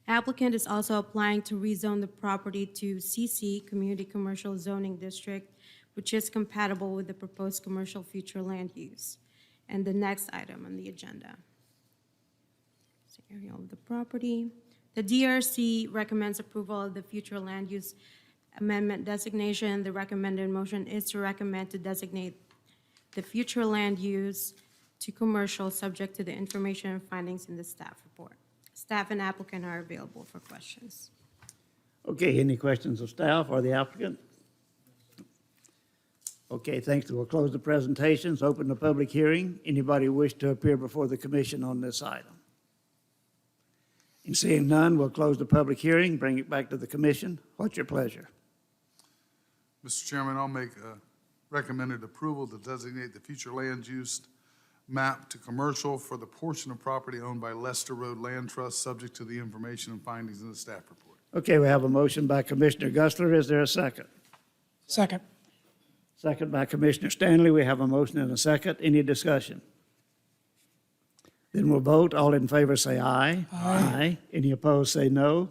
Applicant is also applying to rezone the property to CC, Community Commercial Zoning District, which is compatible with the proposed commercial future land use. And the next item on the agenda. So area of the property. The DRC recommends approval of the future land use amendment designation. The recommended motion is to recommend to designate the future land use to commercial, subject to the information and findings in the staff report. Staff and applicant are available for questions. Okay, any questions of staff or the applicant? Okay, thanks. We'll close the presentations, open the public hearing. Anybody wish to appear before the commission on this item? And seeing none, we'll close the public hearing, bring it back to the commission. What's your pleasure? Mr. Chairman, I'll make a recommended approval to designate the future land use map to commercial for the portion of property owned by Lester Road Land Trust, subject to the information and findings in the staff report. Okay, we have a motion by Commissioner Gusler. Is there a second? Second. Second by Commissioner Stanley. We have a motion and a second. Any discussion? Then we'll vote. All in favor say aye. Aye. Any opposed say no,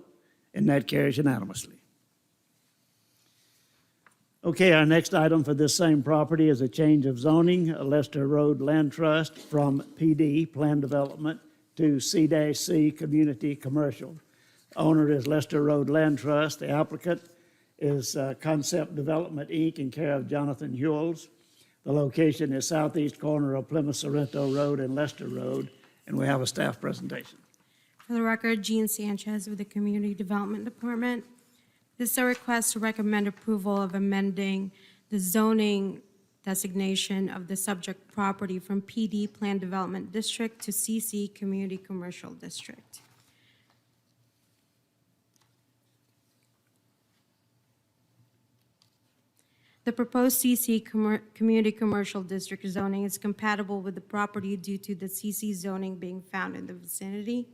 and that carries unanimously. Okay, our next item for this same property is a change of zoning, Lester Road Land Trust from PD, Plan Development, to C-C, Community Commercial. Owner is Lester Road Land Trust. The applicant is Concept Development, Inc., in care of Jonathan Hewells. The location is southeast corner of Plymouth Sorrento Road and Lester Road, and we have a staff presentation. For the record, Jean Sanchez with the Community Development Department. This is a request to recommend approval of amending the zoning designation of the subject property from PD, Plan Development District, to CC, Community Commercial District. The proposed CC Community Commercial District zoning is compatible with the property due to the CC zoning being found in the vicinity.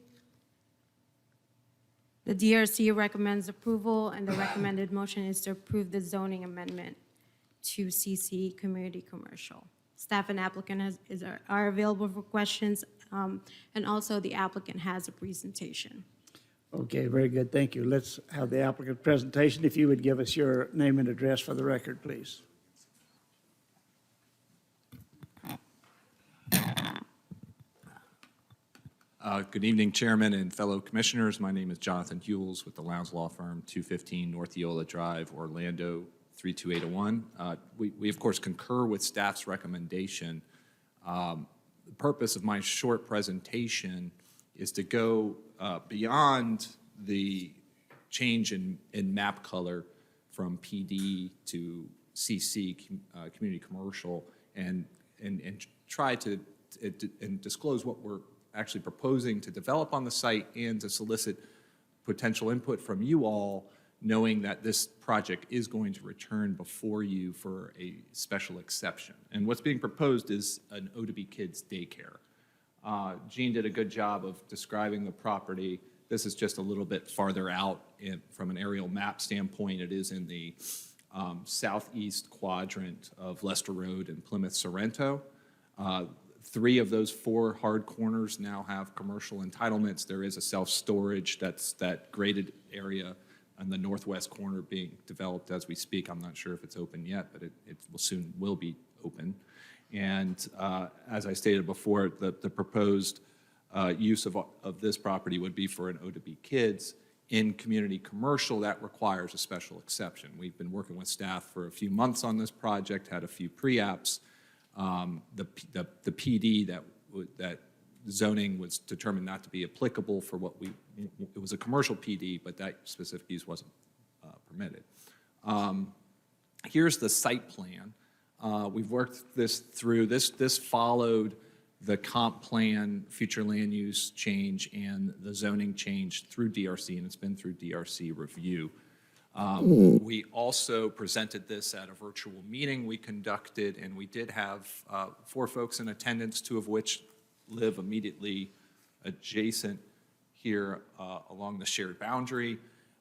The DRC recommends approval, and the recommended motion is to approve the zoning amendment to CC Community Commercial. Staff and applicant are available for questions, and also the applicant has a presentation. Okay, very good. Thank you. Let's have the applicant presentation. If you would give us your name and address for the record, please. Good evening, Chairman and fellow commissioners. My name is Jonathan Hewells with the Lowndes Law Firm, 215 North Eola Drive, Orlando, 32801. We of course concur with staff's recommendation. The purpose of my short presentation is to go beyond the change in map color from PD to CC, community commercial, and try to disclose what we're actually proposing to develop on the site and to solicit potential input from you all, knowing that this project is going to return before you for a special exception. And what's being proposed is an O2B Kids daycare. Jean did a good job of describing the property. This is just a little bit farther out from an aerial map standpoint. It is in the southeast quadrant of Leicester Road and Plymouth Sorrento. 3 of those 4 hard corners now have commercial entitlements. There is a self-storage, that's that graded area on the northwest corner being developed as we speak. I'm not sure if it's open yet, but it will soon will be open. And as I stated before, the proposed use of this property would be for an O2B Kids. In community commercial, that requires a special exception. We've been working with staff for a few months on this project, had a few pre-apps. The PD that zoning was determined not to be applicable for it was a commercial PD, but that specific use wasn't permitted. Here's the site plan. We've worked this through. This followed the comp plan, future land use change, and the zoning change through DRC, and it's been through DRC review. We also presented this at a virtual meeting we conducted, and we did have 4 folks in attendance, 2 of which live immediately adjacent here along the shared boundary.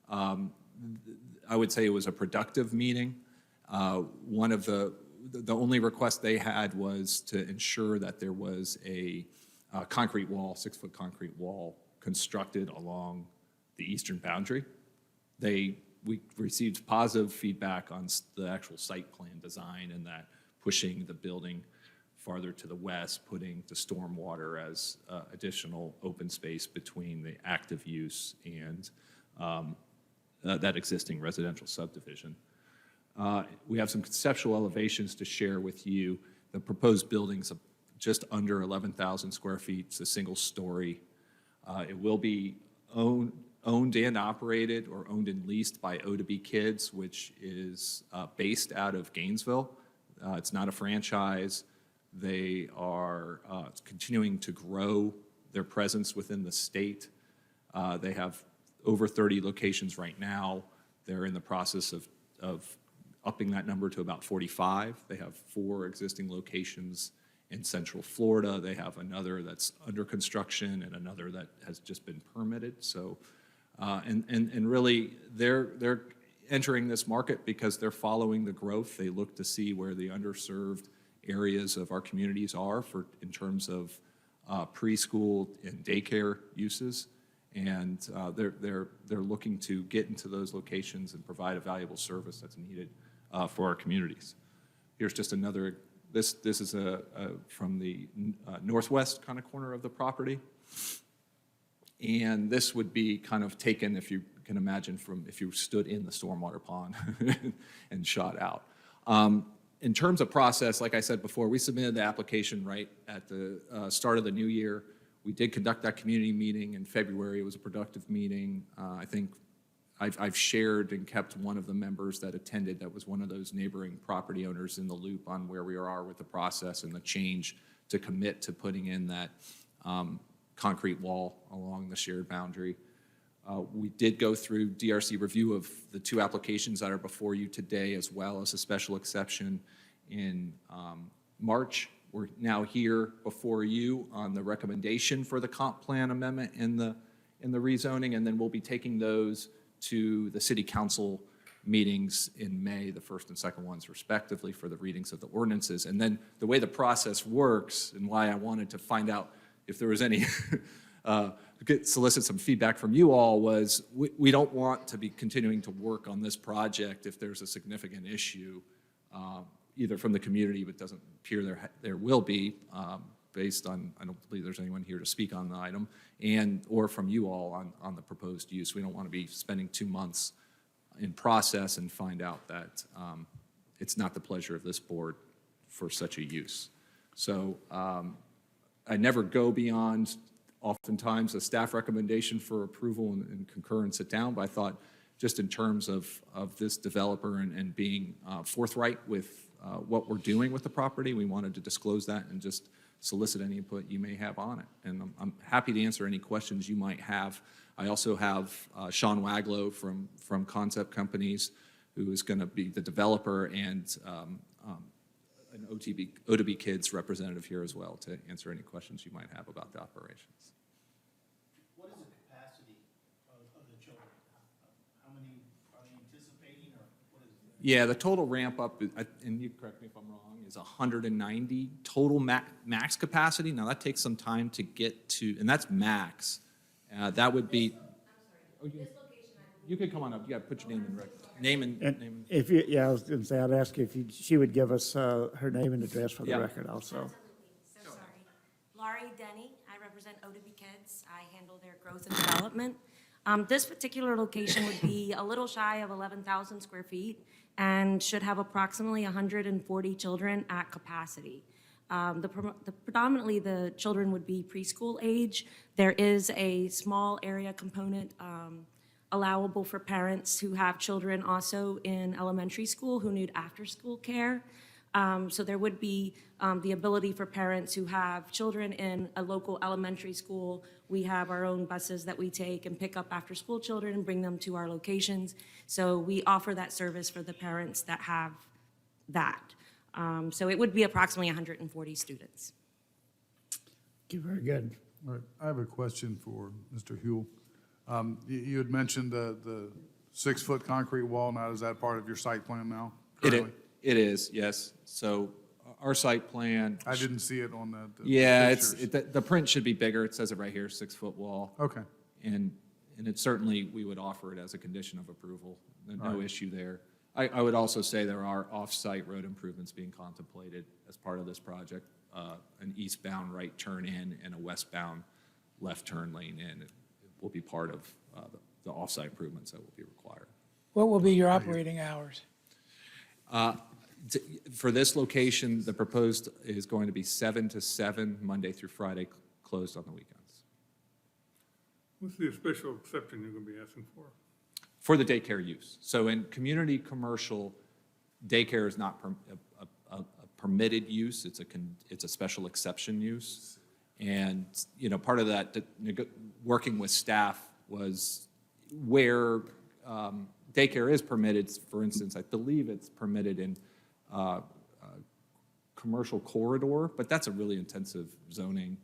I would say it was a productive meeting. One of the only request they had was to ensure that there was a concrete wall, 6-foot concrete wall, constructed along the eastern boundary. We received positive feedback on the actual site plan design, and that pushing the building farther to the west, putting the stormwater as additional open space between the active use and that existing residential subdivision. We have some conceptual elevations to share with you. The proposed building's just under 11,000 square feet. It's a single story. It will be owned and operated or owned and leased by O2B Kids, which is based out of Gainesville. It's not a franchise. They are continuing to grow their presence within the state. They have over 30 locations right now. They're in the process of upping that number to about 45. They have 4 existing locations in Central Florida. They have another that's under construction and another that has just been permitted. So, and really, they're entering this market because they're following the growth. They look to see where the underserved areas of our communities are in terms of preschool and daycare uses, and they're looking to get into those locations and provide a valuable service that's needed for our communities. Here's just another. This is from the northwest kind of corner of the property, and this would be kind of taken, if you can imagine, from if you stood in the stormwater pond and shot out. In terms of process, like I said before, we submitted the application right at the start of the new year. We did conduct that community meeting in February. It was a productive meeting. I think I've shared and kept one of the members that attended that was one of those neighboring property owners in the loop on where we are with the process and the change to commit to putting in that concrete wall along the shared boundary. We did go through DRC review of the 2 applications that are before you today, as well as a special exception in March. We're now here before you on the recommendation for the comp plan amendment in the rezoning, and then we'll be taking those to the city council meetings in May, the first and second ones respectively, for the readings of the ordinances. And then the way the process works, and why I wanted to find out if there was any solicit some feedback from you all, was we don't want to be continuing to work on this project if there's a significant issue, either from the community, but doesn't appear there will be, based on, I don't believe there's anyone here to speak on the item, or from you all on the proposed use. We don't want to be spending 2 months in process and find out that it's not the pleasure of this board for such a use. So I never go beyond oftentimes a staff recommendation for approval and concur and sit down, but I thought just in terms of this developer and being forthright with what we're doing with the property, we wanted to disclose that and just solicit any input you may have on it. And I'm happy to answer any questions you might have. I also have Sean Waglow from Concept Companies, who is going to be the developer, and an OTB Kids representative here as well to answer any questions you might have about the operations. What is the capacity of the children? How many are they anticipating, or what is it? Yeah, the total ramp up, and you correct me if I'm wrong, is 190 total max capacity. Now, that takes some time to get to, and that's max. That would be. You could come on up. You got to put your name and name and. And if you, yeah, I was going to say, I'd ask if she would give us her name and address for the Yeah. record also. Absolutely. So sorry. Laurie Denny, I represent OTB Kids. I handle their growth and development. This particular location would be a little shy of 11,000 square feet and should have approximately 140 children at capacity. Predominantly, the children would be preschool age. There is a small area component allowable for parents who have children also in elementary school who need after-school care. So there would be the ability for parents who have children in a local elementary school. We have our own buses that we take and pick up after-school children and bring them to our locations. So we offer that service for the parents that have that. So it would be approximately 140 students. Thank you, very good. All right, I have a question for Mr. Huell. You had mentioned the 6-foot concrete wall. Now, is that part of your site plan now? currently? It is, yes. So our site plan. I didn't see it on the Yeah, pictures. the print should be bigger. It says it right here, 6-foot wall. Okay, And it certainly, we would offer it as a condition of approval. No right. issue there. I would also say there are off-site road improvements being contemplated as part of this project. An eastbound right turn in and a westbound left turn lane in. It will be part of the off-site improvements that will be required. What will be your operating hours? For this location, the proposed is going to be 7 to 7, Monday through Friday, closed on the weekends. What's the special exception you're gonna be asking for? For the daycare use. So in community commercial, daycare is not a permitted use, it's a special exception use. And, you know, part of that, working with staff was where daycare is permitted, for instance, I believe it's permitted in commercial corridor, but that's a really intensive zoning,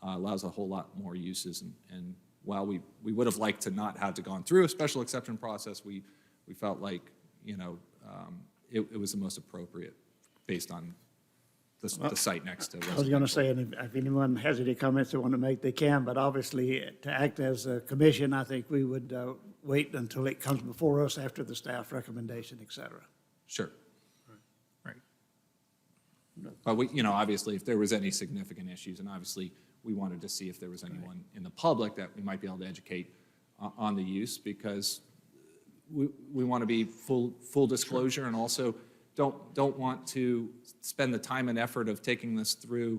allows a whole lot more uses. And while we would have liked to not have to gone through a special exception process, we felt like, you know, it was the most appropriate based on the site next to. I was going to say, and if anyone has any comments they want to make, they can, but obviously, to act as a commission, I think we would wait until it comes before us after the staff recommendation, et cetera. Sure. Right. But we, you know, obviously, if there was any significant issues, and obviously, we wanted to see if there was anyone in the public that we might be able to educate on the use, because we want to be full disclosure, and also don't want to spend the time and effort of taking this through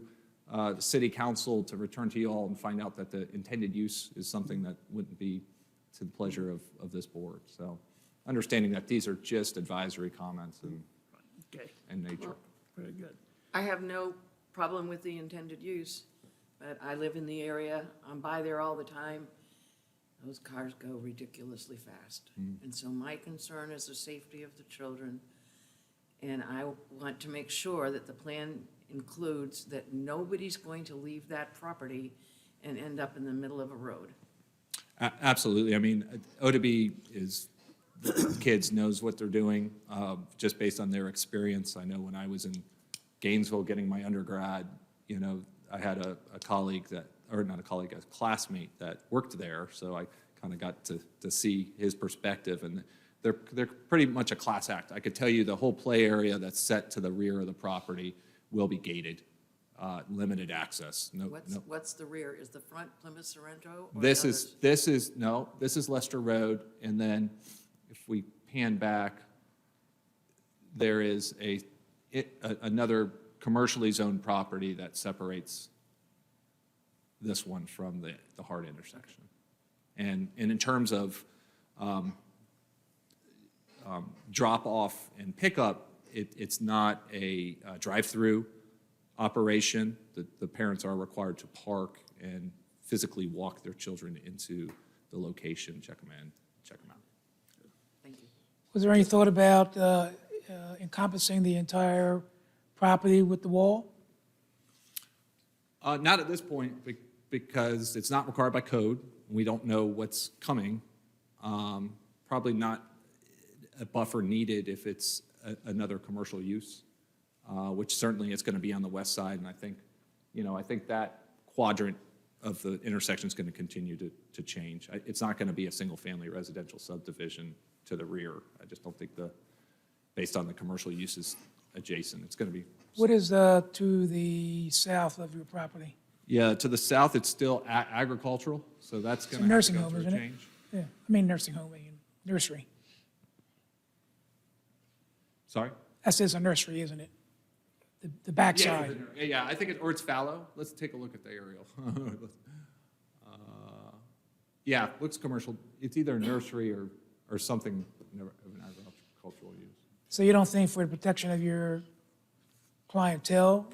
the city council to return to you all and find out that the intended use is something that wouldn't be to the pleasure of this board. So understanding that these are just advisory comments and nature. Very good. I have no problem with the intended use, but I live in the area, I'm by there all the time. Those cars go ridiculously fast. And so my concern is the safety of the children. And I want to make sure that the plan includes that nobody's going to leave that property and end up in the middle of a road. Absolutely. I mean, OTB is, the kids knows what they're doing, just based on their experience. I know when I was in Gainesville getting my undergrad, you know, I had a colleague that, or not a colleague, a classmate that worked there, so I kind of got to see his perspective, and they're pretty much a class act. I could tell you the whole play area that's set to the rear of the property will be gated, limited access. What's the rear? Is the front Plymouth Sorrento? Or This the is Lester Road, and then if we pan back, there is another commercially zoned property that separates this one from the hard intersection. And in terms of drop off and pickup, it's not a drive-through operation. The parents are required to park and physically walk their children into the location, check them in, check them out. Thank you. Was there any thought about encompassing the entire property with the wall? Not at this point, because it's not required by code. We don't know what's coming. Probably not a buffer needed if it's another commercial use, which certainly it's going to be on the west side. And I think that quadrant of the intersection is going to continue to change. It's not going to be a single-family residential subdivision to the rear. I just don't think based on the commercial uses adjacent, it's going to be. What is to the south of your property? Yeah, to the south, it's still agricultural, so that's going to have to Nursing go home, through a isn't it? change. Yeah, I mean nursing home, nursery. Sorry? That says a nursery, isn't it? The backside. Yeah, I think or it's fallow. Let's take a look at the aerial. Yeah, looks commercial. It's either a nursery or something of an agricultural use. So you don't think for the protection of your clientele,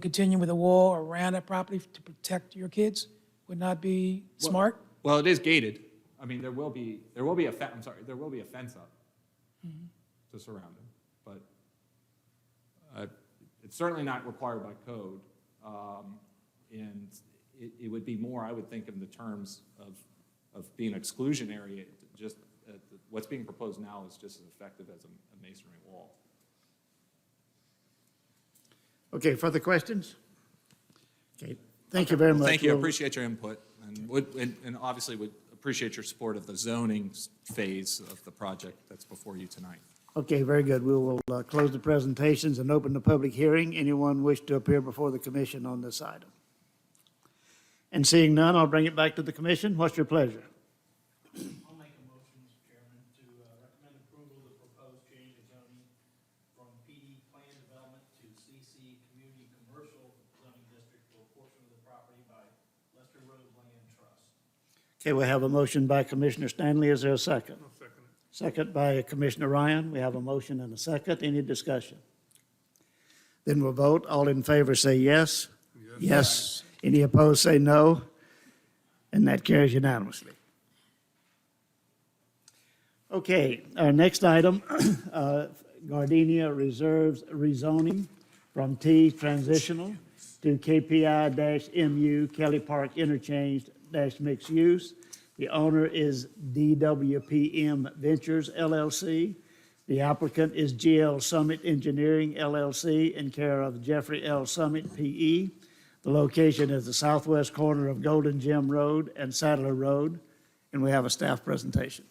continue with a wall around that property to protect your kids would not be smart? Well, it is gated. I mean, there will be a fence up to surround it, but it's certainly not required by code. And it would be more, I would think, in the terms of being exclusionary. Just what's being proposed now is just as effective as a masonry wall. Okay, further questions? Okay, thank you very much. Thank you. I We'll- appreciate your input, and obviously would appreciate your support of the zoning phase of the project that's before you tonight. Okay, very good. We will close the presentations and open the public hearing. Anyone wish to appear before the commission on this item? And seeing none, I'll bring it back to the commission. What's your pleasure? I'll make a motion, Mr. Chairman, to recommend approval of the proposed change of zoning from PD Plan Development to CC Community Commercial Zoning District for a portion of the property by Lester Road Land Trust. Okay, we have a motion by Commissioner Stanley. Is there a second? I'll second it. Second by Commissioner Ryan. We have a motion and a second. Any discussion? Then we'll vote. All in favor say yes. Yes. Any opposed say no. And that carries unanimously. Okay, our next item, Gardenia Reserves rezoning from T transitional to KPI-MU Kelley Park Interchange mixed use. The owner is DWPM Ventures LLC. The applicant is GL Summit Engineering LLC in care of Jeffrey L. Summit PE. The location is the southwest corner of Golden Gem Road and Sadler Road, and we have a staff presentation.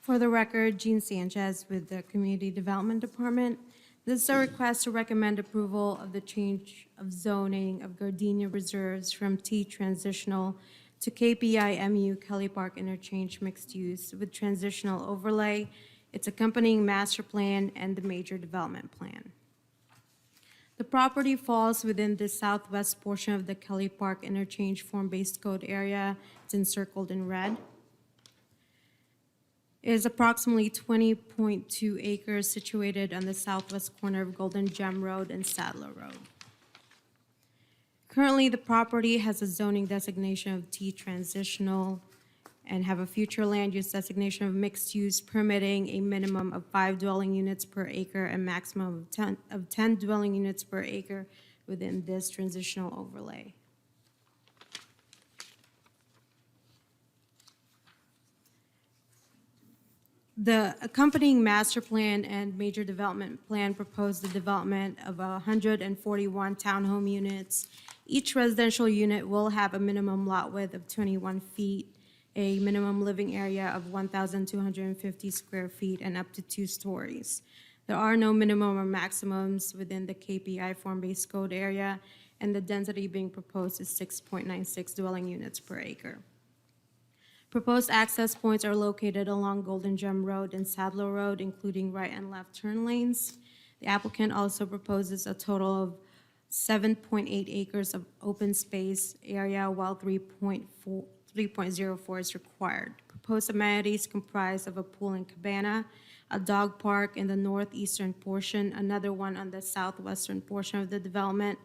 For the record, Jean Sanchez with the Community Development Department. This is a request to recommend approval of the change of zoning of Gardenia Reserves from T transitional to KPI-MU Kelley Park Interchange mixed use with transitional overlay, its accompanying master plan, and the major development plan. The property falls within the southwest portion of the Kelley Park Interchange form-based code area. It's encircled in red. It is approximately 20.2 acres situated on the southwest corner of Golden Gem Road and Sadler Road. Currently, the property has a zoning designation of T transitional and have a future land use designation of mixed use, permitting a minimum of 5 dwelling units per acre and maximum of 10 dwelling units per acre within this transitional overlay. The accompanying master plan and major development plan propose the development of 141 townhome units. Each residential unit will have a minimum lot width of 21 feet, a minimum living area of 1,250 square feet, and up to 2 stories. There are no minimum or maximums within the KPI form-based code area, and the density being proposed is 6.96 dwelling units per acre. Proposed access points are located along Golden Gem Road and Sadler Road, including right and left turn lanes. The applicant also proposes a total of 7.8 acres of open space area, while 3.04 is required. Proposed amenities comprise of a pool and cabana, a dog park in the northeastern portion, another one on the southwestern portion of the development,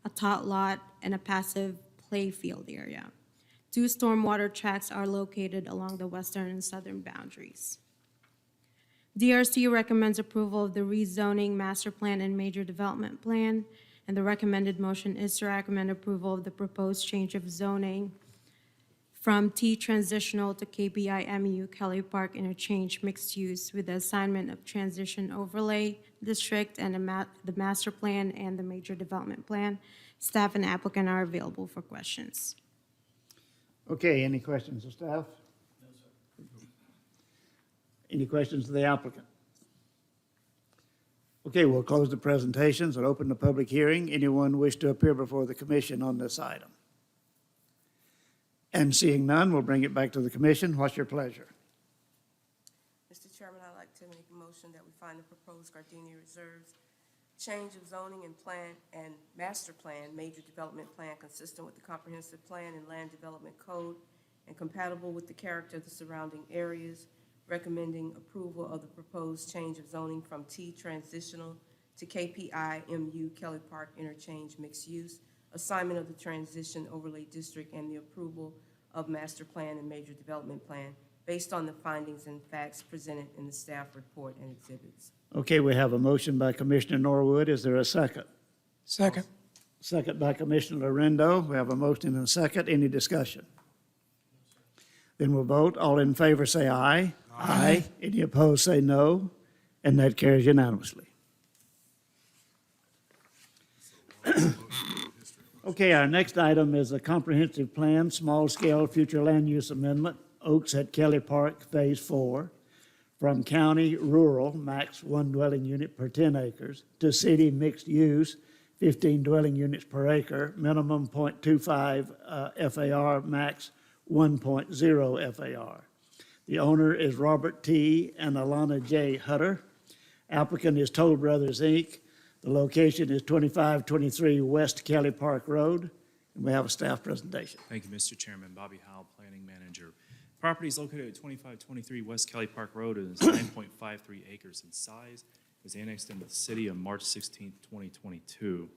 a tot lot, and a passive play field area. 2 stormwater tracks are located along the western and southern boundaries. DRC recommends approval of the rezoning master plan and major development plan, and the recommended motion is to recommend approval of the proposed change of zoning from T transitional to KPI MU Kelley Park interchange mixed use with the assignment of transition overlay district and the master plan and the major development plan. Staff and applicant are available for questions. Okay, any questions of staff? No, sir. Any questions of the applicant? Okay, we'll close the presentations and open the public hearing. Anyone wish to appear before the commission on this item? And seeing none, we'll bring it back to the commission. What's your pleasure? Mr. Chairman, I'd like to make a motion that we find the proposed Gardenia Reserves change of zoning and plan and master plan, major development plan consistent with the comprehensive plan and land development code and compatible with the character of the surrounding areas, recommending approval of the proposed change of zoning from T transitional to KPI MU Kelley Park interchange mixed use, assignment of the transition overlay district, and the approval of master plan and major development plan based on the findings and facts presented in the staff report and exhibits. Okay, we have a motion by Commissioner Norwood. Is there a second? Second. Second by Commissioner Lorindo. We have a motion and a second. Any discussion? Then we'll vote. All in favor say aye. Aye. Any opposed say no. And that carries unanimously. Okay, our next item is a comprehensive plan, small-scale future land use amendment, Oaks at Kelley Park, Phase 4, from county rural, max 1 dwelling unit per 10 acres, to city mixed use, 15 dwelling units per acre, minimum 0.25 FAR, max 1.0 FAR. The owner is Robert T. and Alana J. Hutter. Applicant is Toll Brothers, Inc. The location is 2523 West Kelley Park Road, and we have a staff presentation. Thank you, Mr. Chairman. Bobby Howell, Planning Manager. Property is located at 2523 West Kelley Park Road and is 9.53 acres in size. It was annexed into the city on March 16, 2022.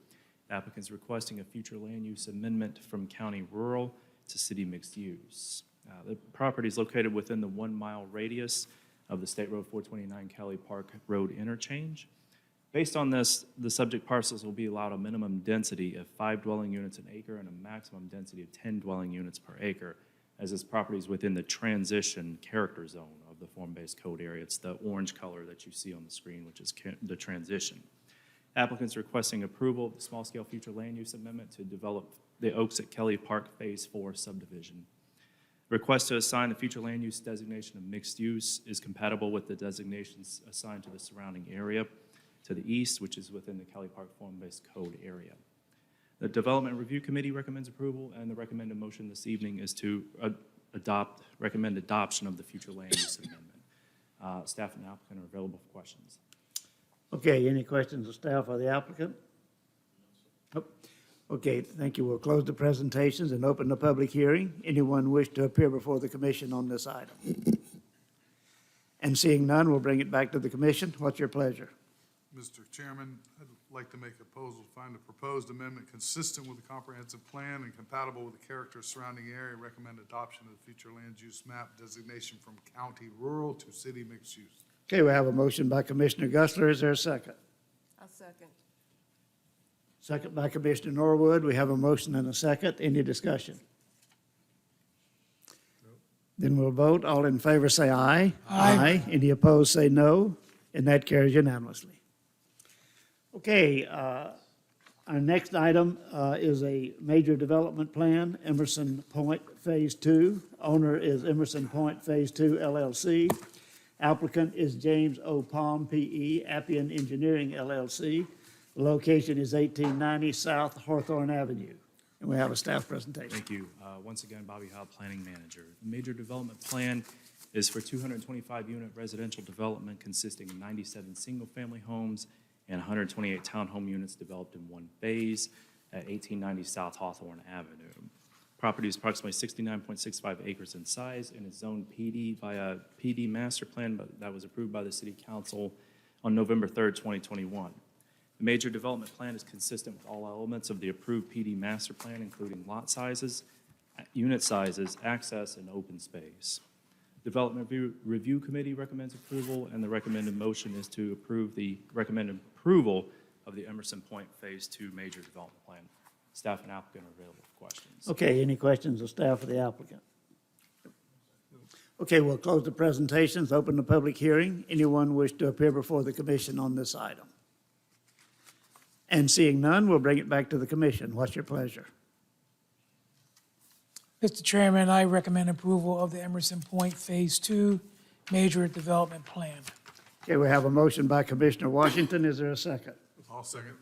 Applicants requesting a future land use amendment from county rural to city mixed use. The property is located within the 1 mile radius of the State Road 429 Kelley Park Road interchange. Based on this, the subject parcels will be allowed a minimum density of 5 dwelling units an acre and a maximum density of 10 dwelling units per acre, as this property is within the transition character zone of the form-based code area. It's the orange color that you see on the screen, which is the transition. Applicants requesting approval of the small-scale future land use amendment to develop the Oaks at Kelley Park Phase 4 subdivision. Request to assign the future land use designation of mixed use is compatible with the designations assigned to the surrounding area to the east, which is within the Kelley Park form-based code area. The Development Review Committee recommends approval, and the recommended motion this evening is to recommend adoption of the future land use amendment. Staff and applicant are available for questions. Okay, any questions of staff or the applicant? Nope. Okay, thank you. We'll close the presentations and open the public hearing. Anyone wish to appear before the commission on this item? And seeing none, we'll bring it back to the commission. What's your pleasure? Mr. Chairman, I'd like to make a proposal to find the proposed amendment consistent with the comprehensive plan and compatible with the character surrounding area. Recommend adoption of the future land use map designation from county rural to city mixed use. Okay, we have a motion by Commissioner Gustler. Is there a second? I'll second. Second by Commissioner Norwood. We have a motion and a second. Any discussion? Then we'll vote. All in favor say aye. Aye. Any opposed say no, and that carries unanimously. Okay, our next item is a major development plan, Emerson Point Phase 2. Owner is Emerson Point Phase 2 LLC. Applicant is James O. Palm, P.E., Appian Engineering LLC. The location is 1890 South Hawthorne Avenue. And we have a staff presentation. Thank you. Once again, Bobby Howe, Planning Manager. The major development plan is for 225-unit residential development consisting of 97 single-family homes and 128 townhome units developed in one phase at 1890 South Hawthorne Avenue. Property is approximately 69.65 acres in size and is zoned PD via PD master plan that was approved by the City Council on November 3rd, 2021. The major development plan is consistent with all elements of the approved PD master plan, including lot sizes, unit sizes, access, and open space. Development Review Committee recommends approval, and the recommended motion is to approve the recommended approval of the Emerson Point Phase 2 major development plan. Staff and applicant are available for questions. Okay, any questions of staff or the applicant? Okay, we'll close the presentations, open the public hearing. Anyone wish to appear before the commission on this item? And seeing none, we'll bring it back to the commission. What's your pleasure? Mr. Chairman, I recommend approval of the Emerson Point Phase 2 Major Development Plan. Okay, we have a motion by Commissioner Washington. Is there a second? I'll second.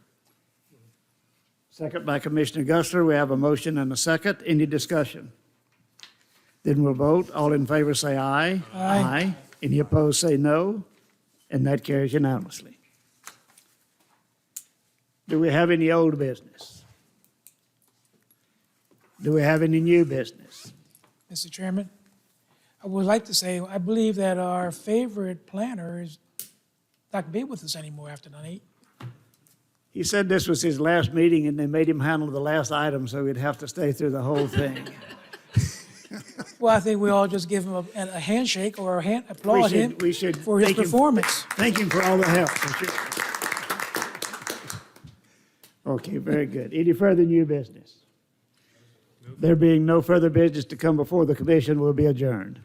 Second by Commissioner Gustler. We have a motion and a second. Any discussion? Then we'll vote. All in favor say aye. Aye. Any opposed say no. And that carries unanimously. Do we have any old business? Do we have any new business? Mr. Chairman, I would like to say, I believe that our favorite planner is not be with us anymore after tonight. He said this was his last meeting and they made him handle the last item, so he'd have to stay through the whole thing. Well, I think we all just give him a handshake or applaud him we should for his thank him. performance. Thank him for all the help. for sure. Okay, very good. Any further new business? There being no further business to come before the commission, will be adjourned.